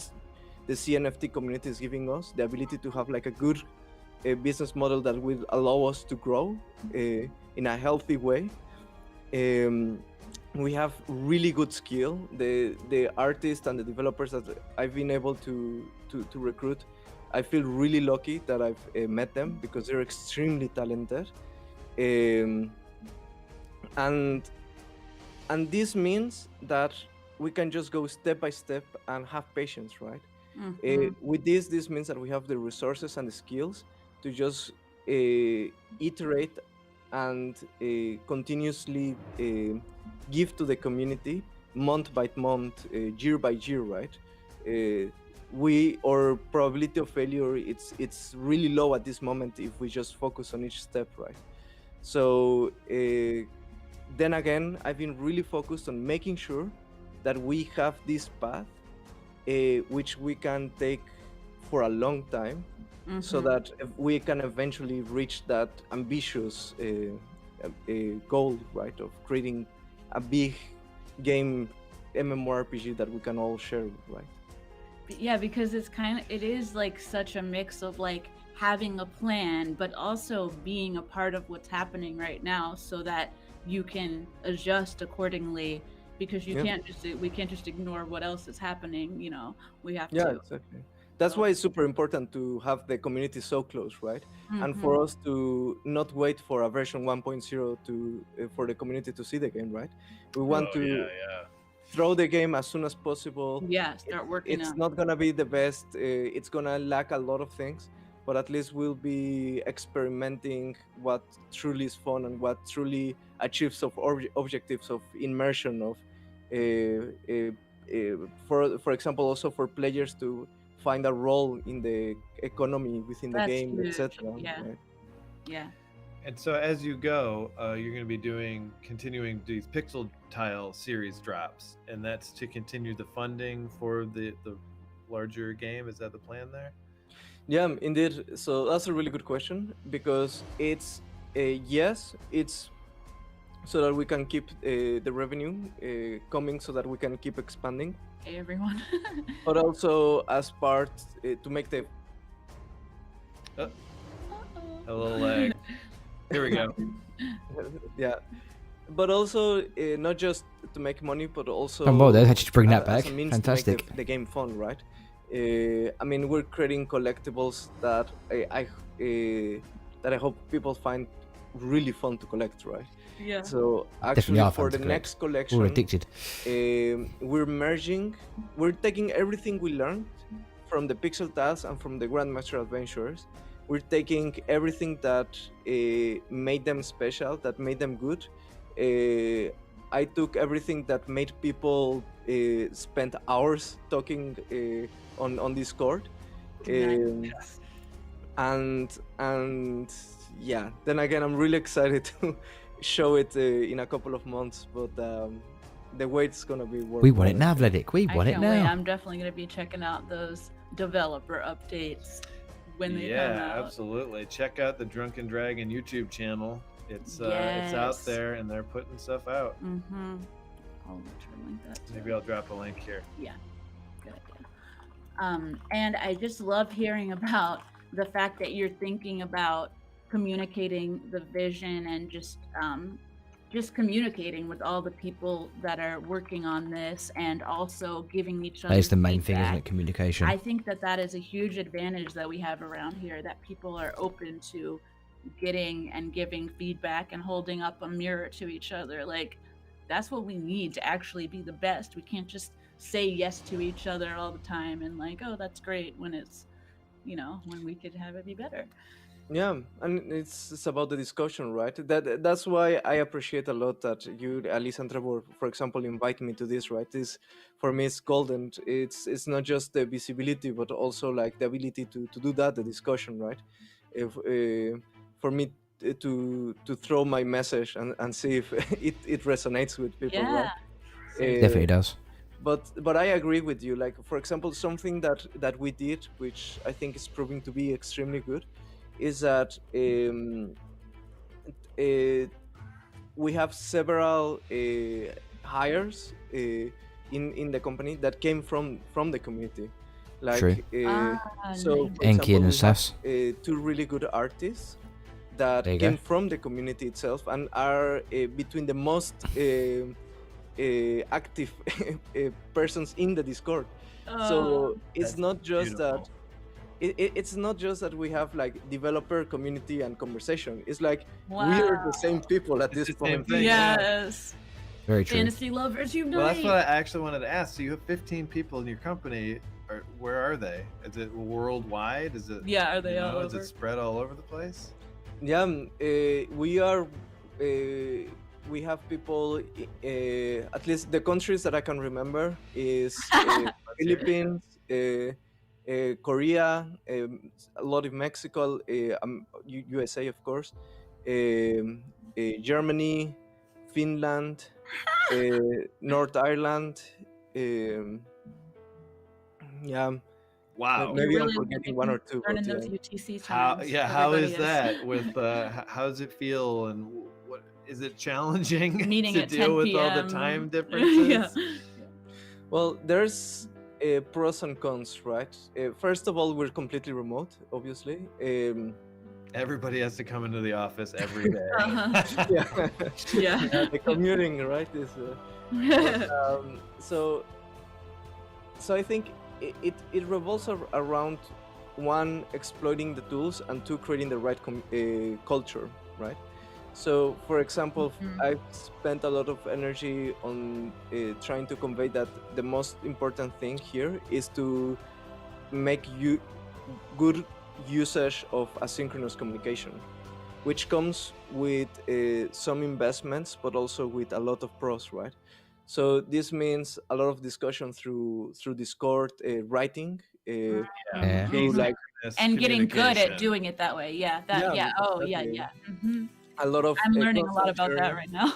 the CNFT community is giving us, the ability to have like a good business model that will allow us to grow in a healthy way. We have really good skill. The artists and the developers that I've been able to recruit, I feel really lucky that I've met them, because they're extremely talented. And this means that we can just go step by step and have patience, right? With this means that we have the resources and the skills to just iterate and continuously give to the community month by month, year by year, right? Our probability of failure, it's really low at this moment if we just focus on each step, right? So then again, I've been really focused on making sure that we have this path which we can take for a long time, so that we can eventually reach that ambitious goal, right, of creating a big game MMORPG that we can all share, right? Yeah, because it is like such a mix of like having a plan, but also being a part of what's happening right now, so that you can adjust accordingly. Because we can't just ignore what else is happening. We have to. Yeah, exactly. That's why it's super important to have the community so close, right? And for us to not wait for a version 1.0 for the community to see the game, right? We want to throw the game as soon as possible. Yeah, start working. It's not gonna be the best. It's gonna lack a lot of things, but at least we'll be experimenting what truly is fun and what truly achieves of objectives of immersion of for example, also for players to find a role in the economy within the game, etc. Yeah. Right? Yeah. And so as you go, you're going to be continuing these pixel tile series drops, and that's to continue the funding for the larger game. Is that the plan there? Yeah, indeed. So that's a really good question, because it's yes, it's so that we can keep the revenue coming, so that we can keep expanding. Hey everyone. But also as part to make the a little lag. Here we go. Yeah, but also not just to make money, but also they had to bring that back. as a means Fantastic. to make the game fun, right? I mean, we're creating collectibles that I hope people find really fun to collect, right? Yeah. So actually, for the next collection, we're addicted. We're taking everything we learned from the Pixel Tiles and from the Grandmaster Adventures. We're taking everything that made them special, that made them good. I took everything that made people spend hours talking on Discord, and yeah. Then again, I'm really excited to show it in a couple of months, but the wait's gonna be worth. We want it now, Vledic. We want it now. Wait. I'm definitely gonna be checking out those developer updates when they come out. Yeah, absolutely. Check out the Drunken Dragon YouTube channel. It's out there, and they're putting stuff out. Mm-hmm. I'll try to link that. Maybe I'll drop a link here. Yeah, good idea. And I just love hearing about the fact that you're thinking about communicating the vision and just communicating with all the people that are working on this, and also giving each other. That is the main thing, feedback. isn't it? Communication. I think that is a huge advantage that we have around here, that people are open to getting and giving feedback and holding up a mirror to each other. Like, that's what we need to actually be the best. We can't just say yes to each other all the time and like, oh, that's great, when it's, when we could have it be better. Yeah, and it's about the discussion, right? That's why I appreciate a lot that you, Alice and Trevor, for example, invite me to this, right? This, for me, it's golden. It's not just the visibility, but also like the ability to do that, the discussion, right? If for me to throw my message and see if it resonates with people, right? Definitely does. But I agree with you. Like, for example, something that we did, which I think is proving to be extremely good, is that we have several hires in the company that came from the community. Like, so for Enki and example, Sass. two really good artists that came from the community itself and are between the most active persons in the Discord. So it's not just beautiful. that. It's not just that we have like developer community and conversation. It's like we are the same people at this the point. same thing. Yes. Very true. Fantasy lovers unite. Well, that's what I actually wanted to ask. So you have 15 people in your company. Where are they? Is it worldwide? Is it? Yeah, are they all over? Is it spread all over the place? Yeah, we are. We have people. At least the countries that I can remember is Philippines. Korea, a lot in Mexico, USA, of course, Germany, Finland, North Ireland. Yeah. Wow. Maybe really I'm forgetting one or two. Learning But, those UTC How? terms. Yeah. How is Everybody that? With how does it feel? And what is it challenging Meeting to at deal 10 with all the PM. time differences? Yeah. well, there's pros and cons, right? First of all, we're completely remote, obviously. Everybody has to come into the office every day. Uh-huh. Yeah. Yeah. The commuting, right? Is so I think it revolves around, one, exploiting the tools, and two, creating the right culture, right? So, for example, I've spent a lot of energy on trying to convey that the most important thing here is to make good usage of asynchronous communication, which comes with some investments, but also with a lot of pros, right? So this means a lot of discussion through Discord, writing, through like and getting good at doing it that way. Yeah, that yeah. Oh yeah, yeah. Mm-hmm. A lot of I'm learning a lot about that right now.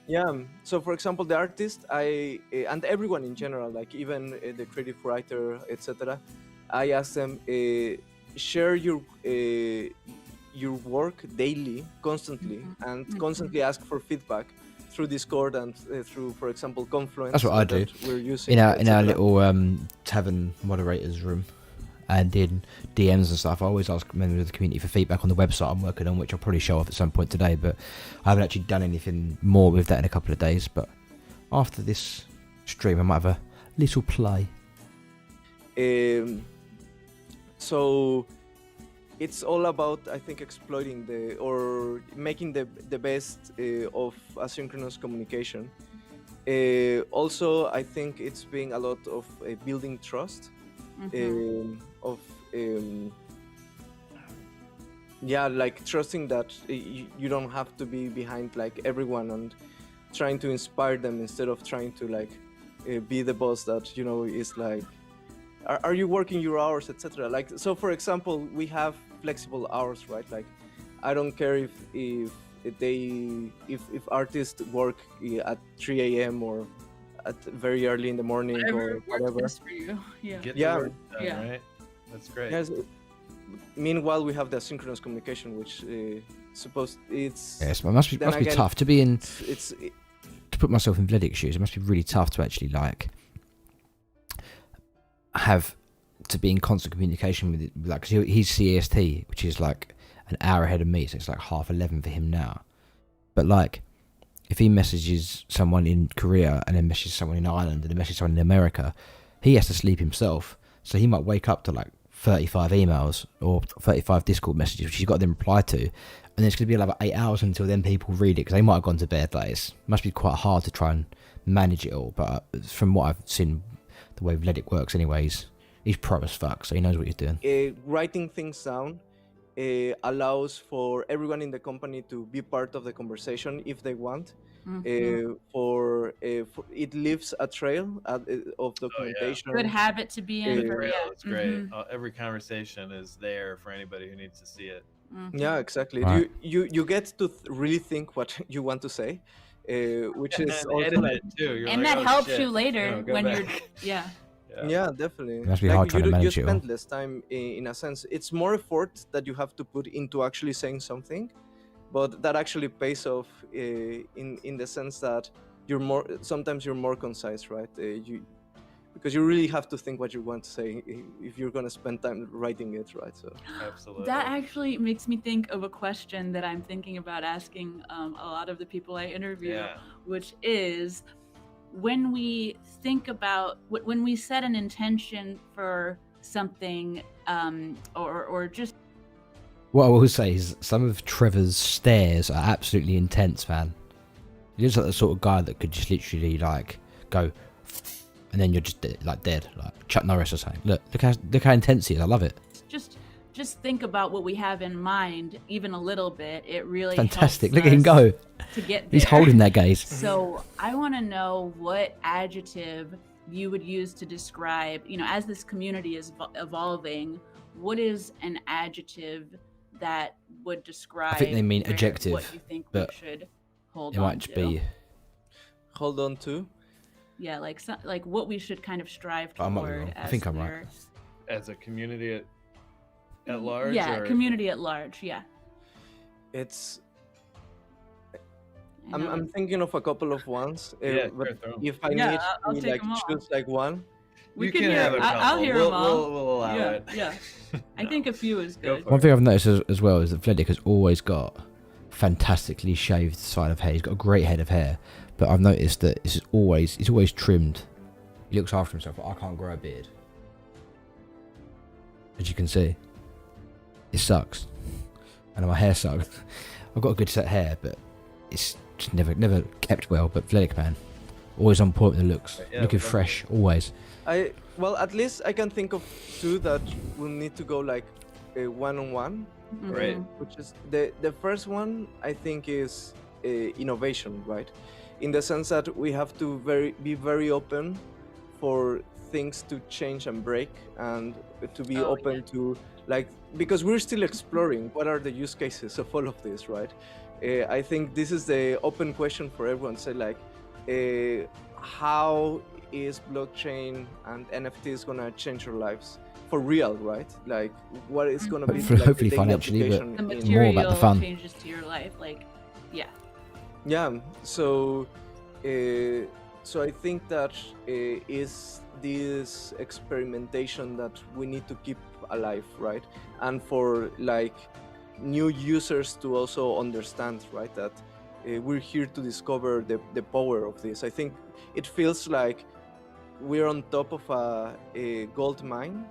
Yeah. So for example, the artist, and everyone in general, like even the creative writer, etc. I ask them share your work daily, constantly, and constantly ask for feedback through Discord and through, for example, Confluence. That's what I do. We're using in our little tavern moderators room, and in DMs and stuff. I always ask members of the community for feedback on the website I'm working on, which I'll probably show off at some point today. But I haven't actually done anything more with that in a couple of days. But after this stream, I might have a little play. So it's all about, I think, exploiting or making the best of asynchronous communication. Also, I think it's being a lot of building trust, like trusting that you don't have to be behind like everyone and trying to inspire them instead of trying to like be the boss that is like, are you working your hours, etc. Like, so for example, we have flexible hours, right? Like, I don't care if artists work at 3 a.m. or at very early in the morning or whatever. Works for you. Yeah. Get the work done, right? That's great. Yes. Meanwhile, we have the asynchronous communication, which it must be tough to be in. To put myself in Vledic's shoes, it must be really tough to actually like have to be in constant communication with it, like, cause he's CST, which is like an hour ahead of me, so it's like 11:30 for him now. But like, if he messages someone in Korea and then messages someone in Ireland and then messages someone in America, he has to sleep himself, so he might wake up to like 35 emails or 35 Discord messages, which he's got to then reply to, and it's going to be like 8 hours until then people read it because they might have gone to bed. Like, it must be quite hard to try and manage it all. But from what I've seen, the way Vledic works anyways, he's pro as fuck, so he knows what he's doing. Writing things down allows for everyone in the company to be part of the conversation if they want. For it leaves a trail of documentation. Good habit to be in. It's great. Every conversation is there for anybody who needs to see it. Yeah, exactly. Right. You get to really think what you want to say, which is also edit it too. You're and like, that helps you later when back. you're Yeah, definitely. It must be hard trying to manage you it all. spend less time in a sense. It's more effort that you have to put into actually saying something, but that actually pays off in the sense that sometimes you're more concise, right? Because you really have to think what you want to say if you're going to spend time writing it, right? So absolutely. That actually makes me think of a question that I'm thinking about asking a lot of the people I interview, which is, when we think about, when we set an intention for something, or just... What I will say is some of Trevor's stares are absolutely intense, man. He looks like the sort of guy that could just literally like go, and then you're just dead, like Chuck Norris or something. Look how intense he is. I love it. Just think about what we have in mind, even a little bit. It really fantastic. Helps Look at him go. To get there. He's holding that gaze. So I want to know what adjective you would use to describe, as this community is evolving, what is an adjective that would describe? I think they mean adjective. What you think we should hold on to? It might be. Hold on to? Yeah, like what we should kind of strive toward. I might be wrong. I think I'm right. As a community at large? Yeah, community at large, yeah. I'm thinking of a couple of ones. But if I need to choose like one. You can have a couple. I'll hear them all. We'll allow it. Yeah. I think a few is good. One thing I've noticed as well is that Vledic has always got fantastically shaved side of hair. He's got a great head of hair, but I've noticed that he's always trimmed. He looks after himself, but I can't grow a beard. As you can see, it sucks. And my hair sucks. I've got a good set of hair, but it's just never kept well. But Vledic, man, always on point with the looks, looking fresh, always. Well, at least I can think of two that will need to go like one-on-one. Right. Which is the first one, I think, is innovation, right? In the sense that we have to be very open for things to change and break, and to be open to, like, because we're still exploring what are the use cases of all of this, right? I think this is the open question for everyone. Say, like, how is blockchain and NFTs gonna change our lives for real, right? Like, what is gonna be like, hopefully the financially, but application The in- material more about the fun. changes to your life, like, yeah. Yeah, so I think that is this experimentation that we need to keep alive, right? And for, like, new users to also understand, right, that we're here to discover the power of this. I think it feels like we're on top of a gold mine,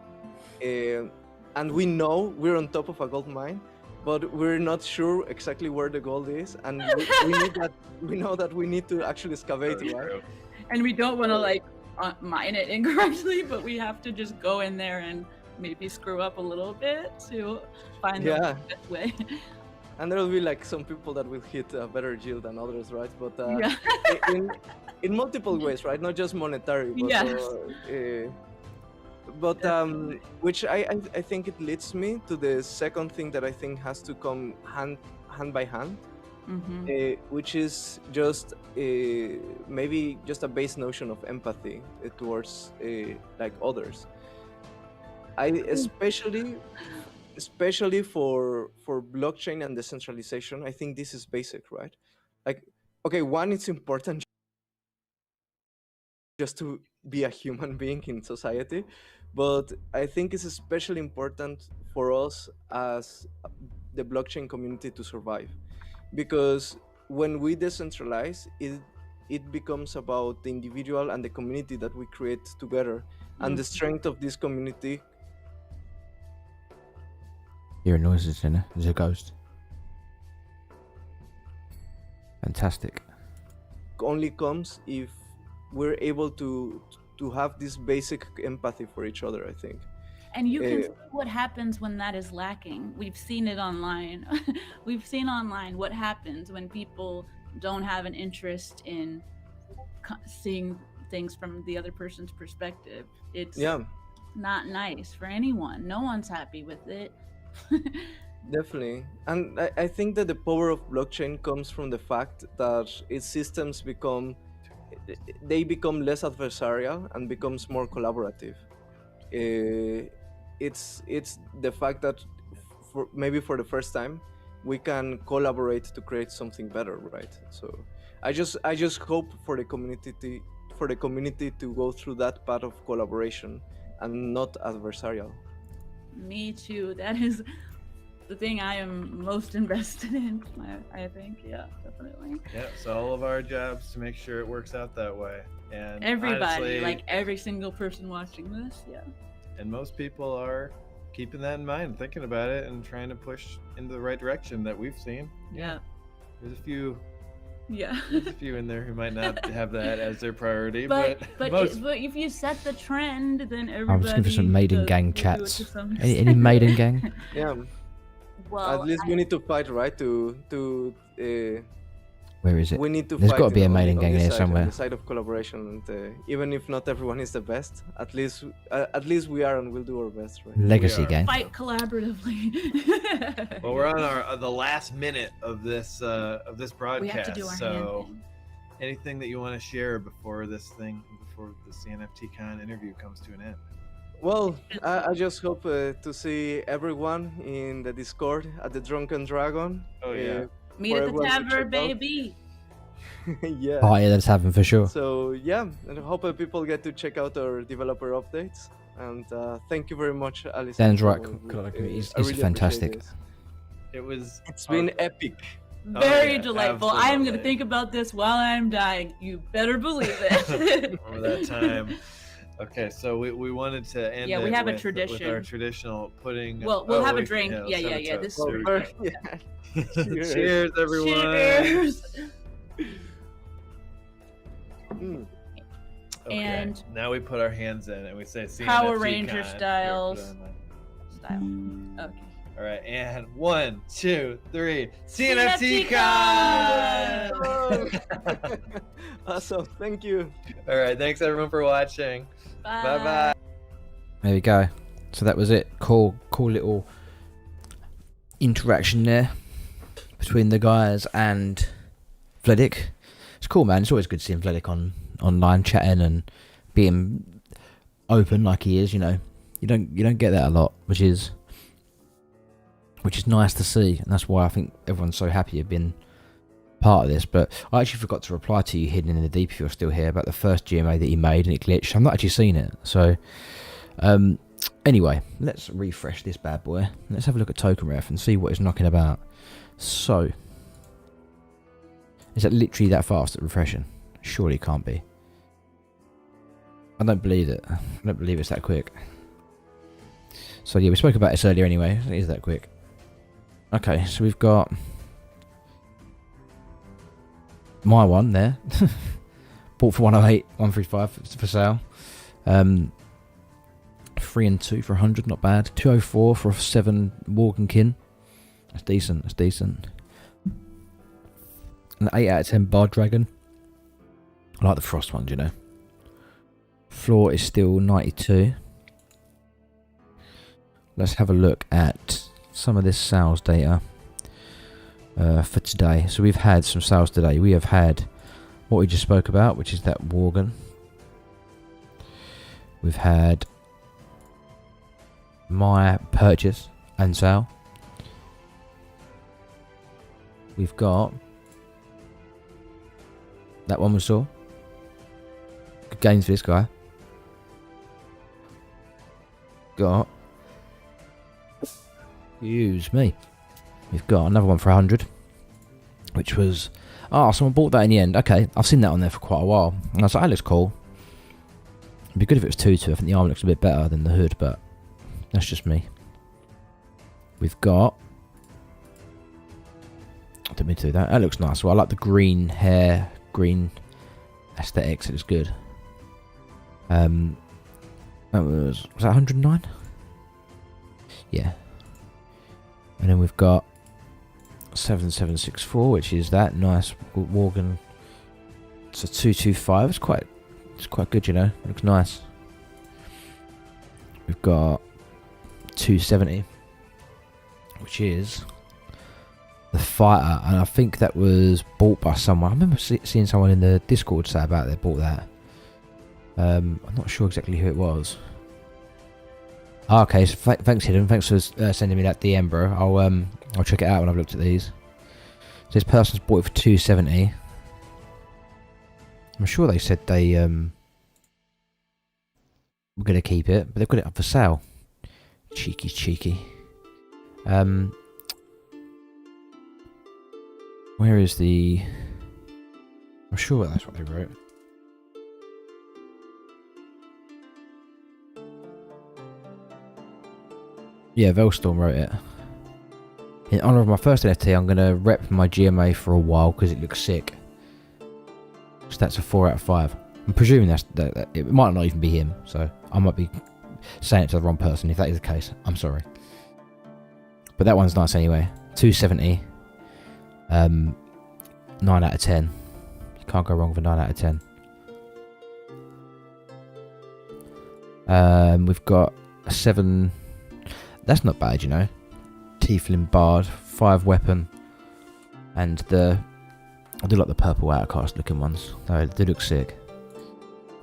and we know we're on top of a gold mine, but we're not sure exactly where the gold is, and we know that we need to actually excavate, Very right? true. And we don't want to like mine it incorrectly, but we have to just go in there and maybe screw up a little bit to find the best way. And there'll be, like, some people that will hit a better yield than others, right? But in multiple ways, right? Not just monetary, but which I think it leads me to the second thing that I think has to come hand by hand, which is just maybe just a base notion of empathy towards like others. Especially for blockchain and decentralization, I think this is basic, right? Like, okay, one, it's important just to be a human being in society, but I think it's especially important for us as the blockchain community to survive, because when we decentralize, it becomes about the individual and the community that we create together, and the strength of this community. Hearing noises in there. There's a ghost. Fantastic. Only comes if we're able to have this basic empathy for each other, I think. And you can see what happens when that is lacking. We've seen it online. We've seen online what happens when people don't have an interest in seeing things from the other person's perspective. It's not nice for anyone. No one's happy with it. Definitely. And I think that the power of blockchain comes from the fact that its systems become less adversarial and becomes more collaborative. It's the fact that maybe for the first time we can collaborate to create something better, right? So I just hope for the community to go through that path of collaboration and not adversarial. Me too. That is the thing I am most invested in, I think. Yeah, definitely. Yeah, it's all of our jobs to make sure it works out that way. And everybody, honestly, like every single person watching this, and most people are keeping that in mind, thinking about it, and trying to push into the right direction that we've seen. Yeah. There's a few. Yeah. There's a few in there who might not have that as their priority, but most... if you set the trend, then everybody. I'm just looking for some Maiden Gang chats. Any Maiden Gang? Yeah. Well, at least we need to fight, right? Where is it? We need to There's fight. There's got to be a Maiden Gang there somewhere. On the side of collaboration, and even if not everyone is the best, at least we are, and we'll do our best, right? Legacy Gang. Fight collaboratively. Well, we're on the last minute of this broadcast. We have to do our so, hand thing. Anything that you want to share before the CnftCon interview comes to an end? Well, I just hope to see everyone in the Discord at the Drunken Dragon. Oh yeah. Meet at the tavern, baby. Yeah. Oh yeah, that's happening for sure. So yeah, and I hope people get to check out our developer updates. And thank you very much, Alice. Dan's right. It's really fantastic. It's been epic. Very delightful. Absolutely. I am going to think about this while I'm dying. You better believe it. Over that time. Okay, so we wanted to end we have a tradition. With our traditional putting. Well, we'll have a drink. Yeah. This is Cheers, everyone. Cheers. Okay, and now we put our hands in and we say Power Ranger style. Okay. All right, and 1, 2, 3. CnftCon! Awesome. Thank you. All right, thanks everyone for watching. Bye. Bye. There we go. So that was it. Cool little interaction there between the guys and Vledic. It's cool, man. It's always good seeing Vledic online chatting and being open like he is. You know, you don't get that a lot, which is nice to see, and that's why I think everyone's so happy you've been part of this. But I actually forgot to reply to you, Hidden in the Deep, if you're still here, about the first GMA that he made and it glitched. I've not actually seen it, so anyway, let's refresh this bad boy. Let's have a look at token ref and see what it's knocking about. So, is it literally that fast at refreshing? Surely it can't be. I don't believe it. I don't believe it's that quick. So yeah, we spoke about this earlier anyway. It is that quick. Okay, so we've got my one there. Bought for 108, 135 for sale. 3 and 2 for 100, not bad. 204 for a 7 Morgankin. That's decent, that's decent. An 8 out of 10 Bard Dragon. I like the frost ones, you know. Floor is still 92. Let's have a look at some of this sales data for today. So we've had some sales today. We have had what we just spoke about, which is that Worgen. We've had my purchase and sale. We've got that one we saw. Good gains for this guy. Got, excuse me, we've got another one for 100, which was, someone bought that in the end. Okay, I've seen that on there for quite a while, and I was like, that looks cool. It'd be good if it was 2-2. I think the armor looks a bit better than the hood, but that's just me. We've got, I didn't mean to do that. That looks nice. Well, I like the green hair, green aesthetics. It looks good. That was that 109? Yeah. And then we've got 7764, which is that nice Worgen. It's a 225. It's quite good, you know. It looks nice. We've got 270, which is the fighter, and I think that was bought by someone. I remember seeing someone in the Discord say about they bought that. I'm not sure exactly who it was. Okay, so thanks Hidden. Thanks for sending me that DM, bro. I'll check it out when I've looked at these. So this person's bought it for 270. I'm sure they said they were gonna keep it, but they've got it up for sale. Cheeky. Where is the? I'm sure that's what they wrote. Yeah, Velstorm wrote it. In honour of my first NFT, I'm going to rep my GMA for a while because it looks sick. So that's a 4 out of 5. I'm presuming that it might not even be him, so I might be saying it to the wrong person. If that is the case, I'm sorry. But that one's nice anyway. 270. 9 out of 10. You can't go wrong with a 9 out of 10. We've got a 7. That's not bad, you know. Tiefling Bard, 5 weapon, and I do like the purple outcast looking ones. They look sick.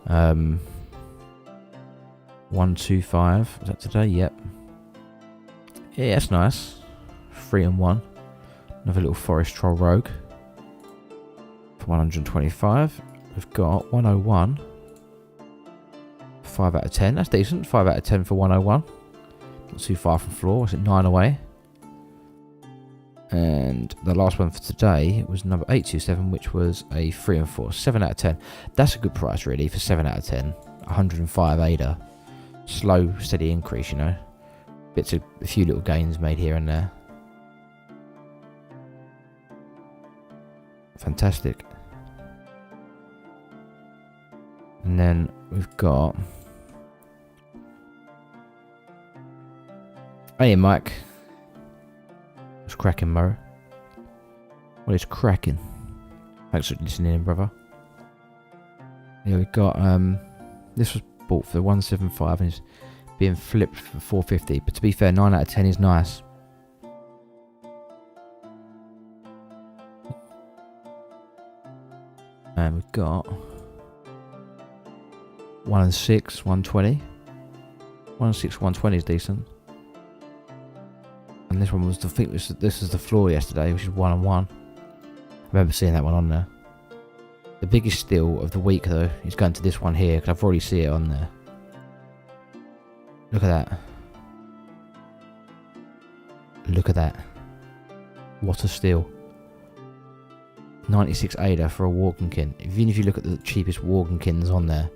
125. Is that today? Yep. Yeah, that's nice. 3 and 1. Another little forest troll rogue for 125. We've got 101. 5 out of 10. That's decent. 5 out of 10 for 101. Not too far from floor. It's at 9 away. And the last one for today was number 827, which was a 3 and 4. 7 out of 10. That's a good price, really, for 7 out of 10. 105 ADA. Slow, steady increase, you know. A few little gains made here and there. Fantastic. And then we've got... Hey, Mike. cracking, Mo? What is cracking? Thanks for listening in, brother. Yeah, we got this was bought for 175 and it's being flipped for 450. But to be fair, 9 out of 10 is nice. And we've got 1 and 6, 120. 1 and 6, 120 is decent. And this one was, I think this is the floor yesterday, which is 1 and 1. I remember seeing that one on there. The biggest steal of the week though is going to this one here, because I've already seen it on there. Look at that. Look at that. What a steal. 96 ADA for a Walkenkin. Even if you look at the cheapest Walkenkins on there.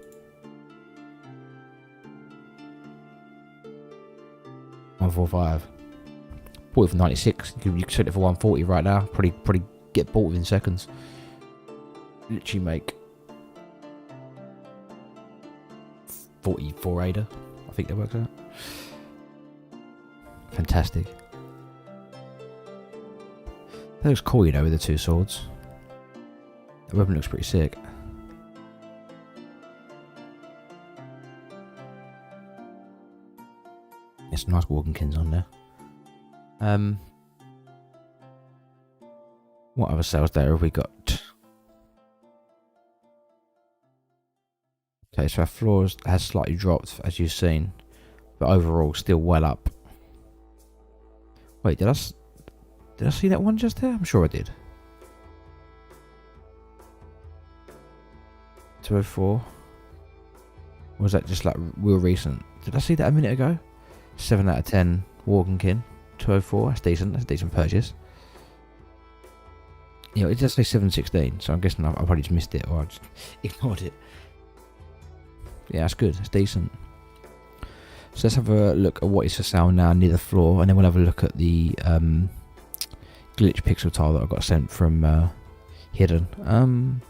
$145. Bought it for 96. You can sell it for 140 right now. Probably get bought within seconds. Literally make 44 ADA. I think that works out. Fantastic. That looks cool, you know, with the two swords. The weapon looks pretty sick. There's some nice Walkenkins on there. What other sales data have we got? Okay, so our floors has slightly dropped, as you've seen, but overall still well up. Wait, did I see that one just there? I'm sure I did. 204. Or was that just like real recent? Did I see that a minute ago? 7 out of 10 Walkenkin. 204. That's decent. That's a decent purchase. You know, it does say 716, so I'm guessing I probably just missed it or I just ignored it. Yeah, that's good. That's decent. So let's have a look at what is for sale now near the floor, and then we'll have a look at the glitch pixel tile that I got sent from Hidden.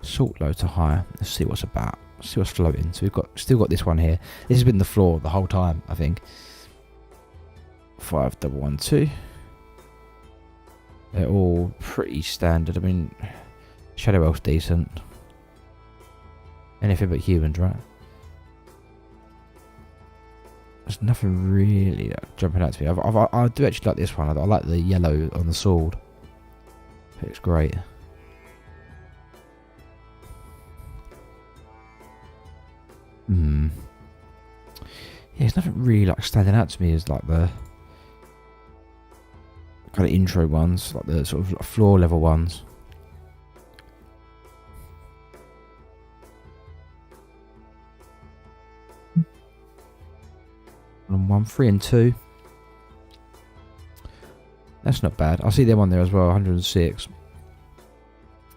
Salt low to high. Let's see what's about. Let's see what's floating. So we've still got this one here. This has been the floor the whole time, I think. 5112. They're all pretty standard. I mean, Shadow Elf's decent. Anything but humans, right? There's nothing really jumping out to me. I do actually like this one. I like the yellow on the sword. It looks great. Yeah, there's nothing really like standing out to me as like the kind of intro ones, like the sort of floor level ones. And 1, 3 and 2. That's not bad. I see them on there as well. 106.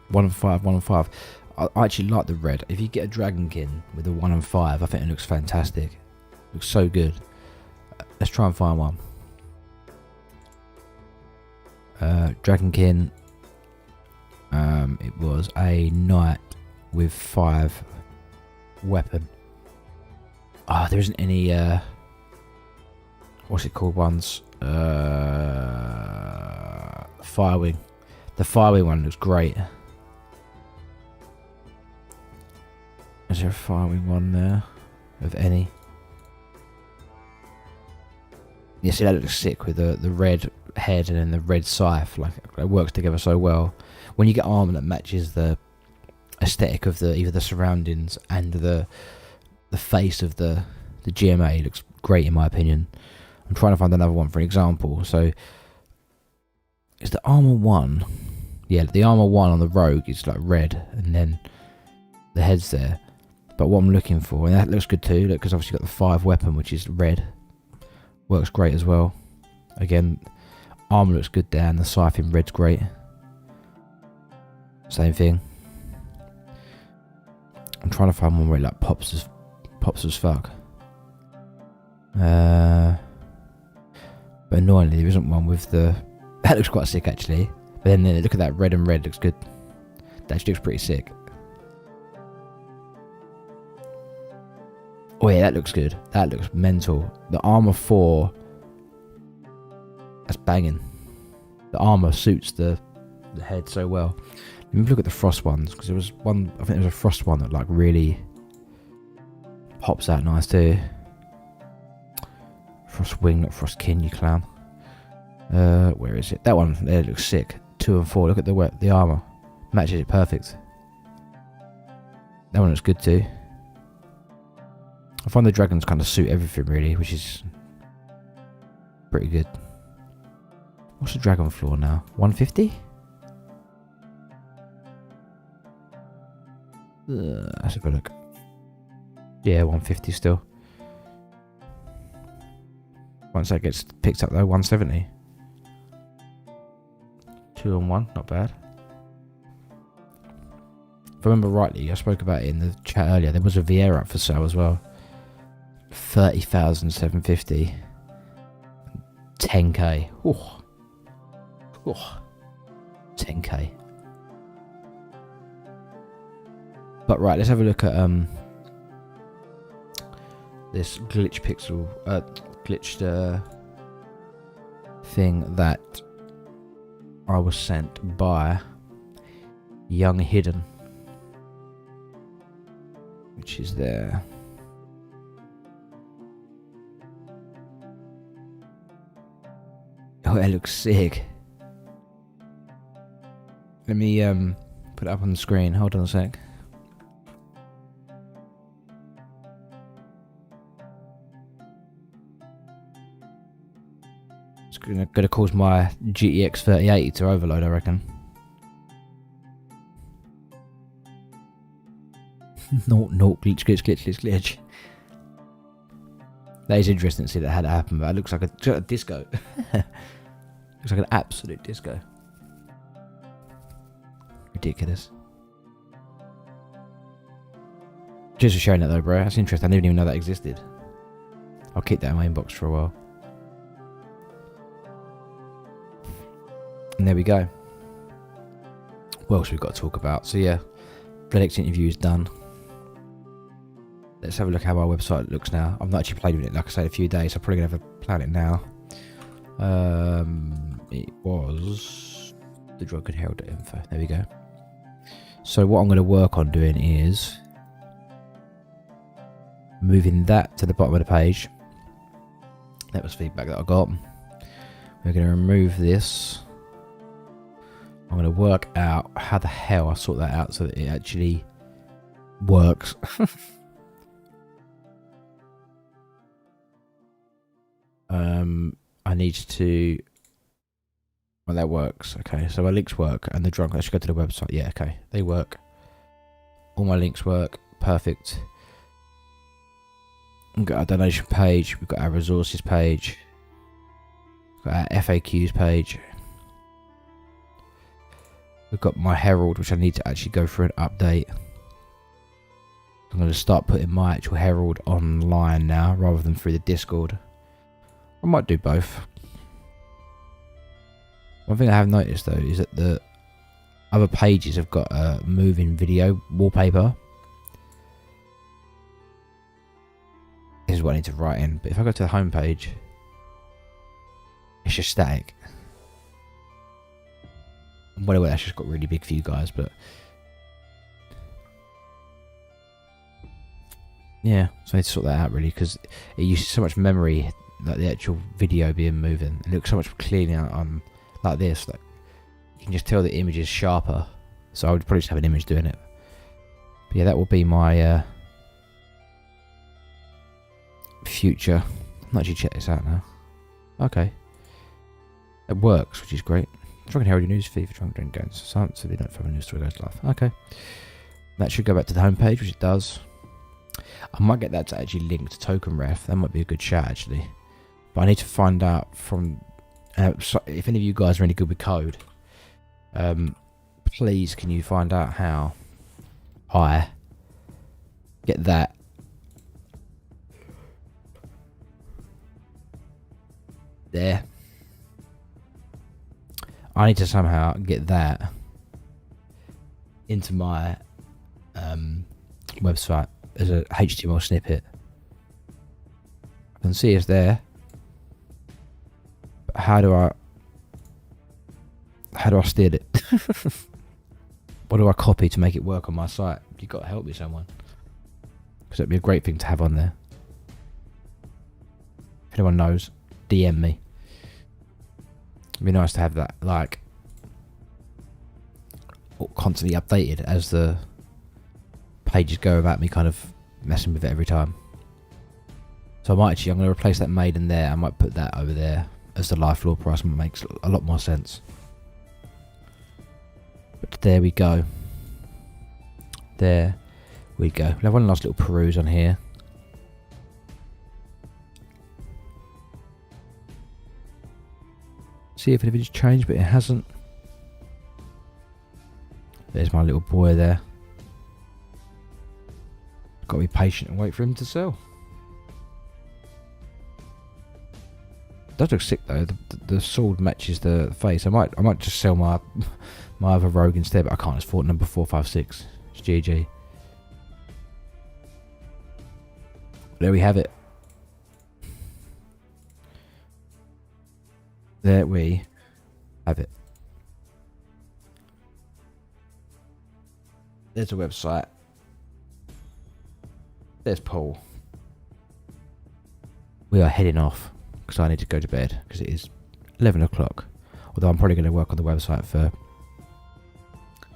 1 and 5. 1 and 5. I actually like the red. If you get a Dragonkin with a 1 and 5, I think it looks fantastic. It looks so good. Let's try and find one. Dragonkin. It was a knight with 5 weapon. Ah, there isn't any. What's it called? Ones. Firewing. The Firewing one looks great. Is there a Firewing one there? Of any? Yeah, see, that looks sick with the red head and then the red scythe. Like, it works together so well. When you get armor that matches the aesthetic of either the surroundings and the face of the GMA, it looks great in my opinion. I'm trying to find another one for an example. So, is the armor 1? Yeah, the armor 1 on the rogue is like red, and then the head's there. But what I'm looking for, and that looks good too, because obviously you've got the 5 weapon, which is red. Works great as well. Again, armor looks good there, and the scythe in red's great. Same thing. I'm trying to find one where it like pops as fuck. But annoyingly, there isn't one with the. That looks quite sick actually. But then look at that red and red looks good. That actually looks pretty sick. Oh yeah, that looks good. That looks mental. The armor 4 That's banging. The armor suits the head so well. Let me look at the frost ones, because there was one, I think there was a frost one that like really pops out nice too. Frost wing, not frost kin, you clown. Where is it? That one there looks sick. 2 and 4. Look at the armor. Matches it perfect. That one looks good too. I find the dragons kind of suit everything really, which is pretty good. What's the dragon floor now? 150? Let's have a look. Yeah, 150 still. Once that gets picked up though, 170. 2 and 1, not bad. If I remember rightly, I spoke about it in the chat earlier, there was a VR up for sale as well. 30,750. 10k. Oh. Oh. 10k. But right, let's have a look at this glitched thing that I was sent by Young Hidden, which is there. Oh, it looks sick. Let me put it up on the screen. Hold on a sec. It's gonna cause my GTX 3080 to overload, I reckon. No, glitch. That is interesting to see that had to happen, but it looks like a disco. Looks like an absolute disco. Ridiculous. Cheers for sharing that though, bro. That's interesting. I didn't even know that existed. I'll keep that in my inbox for a while. And there we go. What else we've got to talk about? So yeah, Vledic's interview is done. Let's have a look how our website looks now. I've not actually played with it, like I said, a few days. I'm probably going to have a plan it now. It was the Drunken Herald info. There we go. So what I'm going to work on doing is moving that to the bottom of the page. That was feedback that I got. We're going to remove this. I'm going to work out how the hell I sort that out so that it actually works. I need to. Well, that works. Okay, so my links work, and the drunk. I should go to the website. Yeah, okay, they work. All my links work. Perfect. We've got our donation page. We've got our resources page. We've got our FAQs page. We've got my Herald, which I need to actually go through and update. I'm going to start putting my actual Herald online now, rather than through the Discord. I might do both. One thing I have noticed though is that the other pages have got a moving video wallpaper. This is what I need to write in. But if I go to the home page, it's just static. Well, that's just got really big for you guys, but yeah, so I need to sort that out really, because it uses so much memory, like the actual video being moving. It looks so much cleaner on like this. Like you can just tell the image is sharper. So I would probably just have an image doing it. But yeah, that will be my future. I'll actually check this out now. Okay, it works, which is great. Drunken Herald news feed for Drunken Dragon. Science to be not from news story goes live. Okay, that should go back to the home page, which it does. I might get that to actually link to Token Ref. That might be a good chat actually. But I need to find out from if any of you guys are any good with code. Please, can you find out how I get that there? I need to somehow get that into my website as a HTML snippet. I can see it's there, but how do I steal it? What do I copy to make it work on my site? You got to help me, someone, because it'd be a great thing to have on there. If anyone knows, DM me. It'd be nice to have that, like, constantly updated as the pages go about me kind of messing with it every time. So I'm going to replace that maiden there. I might put that over there as the life floor price. Makes a lot more sense. But there we go. There we go. We'll have one last little peruse on here. See if anything's changed, but it hasn't. There's my little boy there. Got to be patient and wait for him to sell. Does look sick though. The sword matches the face. I might just sell my other rogue instead, but I can't afford number 456. It's GG. There we have it. There we have it. There's a website. There's Paul. We are heading off because I need to go to bed because it is 11 o'clock. Although I'm probably going to work on the website for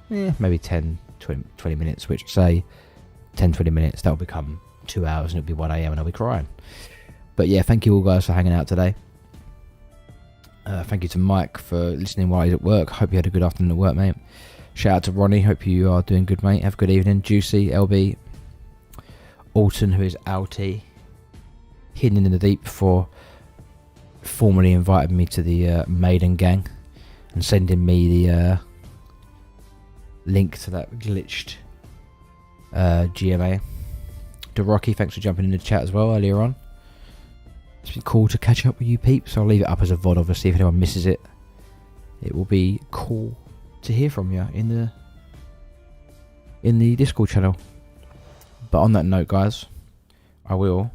maybe 10, 20 minutes, which say 10, 20 minutes, that'll become 2 hours and it'll be 1 a.m. and I'll be crying. But yeah, thank you all guys for hanging out today. Thank you to Mike for listening while he's at work. Hope you had a good afternoon at work, mate. Shout out to Ronnie. Hope you are doing good, mate. Have a good evening. Juicy, LB, Alton, who is outie, hidden in the deep, for formally inviting me to the Maiden gang and sending me the link to that glitched GMA. DeRocky, thanks for jumping in the chat as well earlier on. It's been cool to catch up with you peeps. I'll leave it up as a VOD, obviously, if anyone misses it. It will be cool to hear from you in the Discord channel. But on that note, guys, I will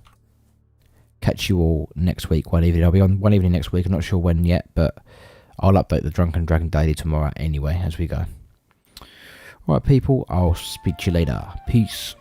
catch you all next week one evening. I'll be on one evening next week. I'm not sure when yet, but I'll update the Drunken Dragon Daily tomorrow anyway as we go. Alright, people, I'll speak to you later. Peace.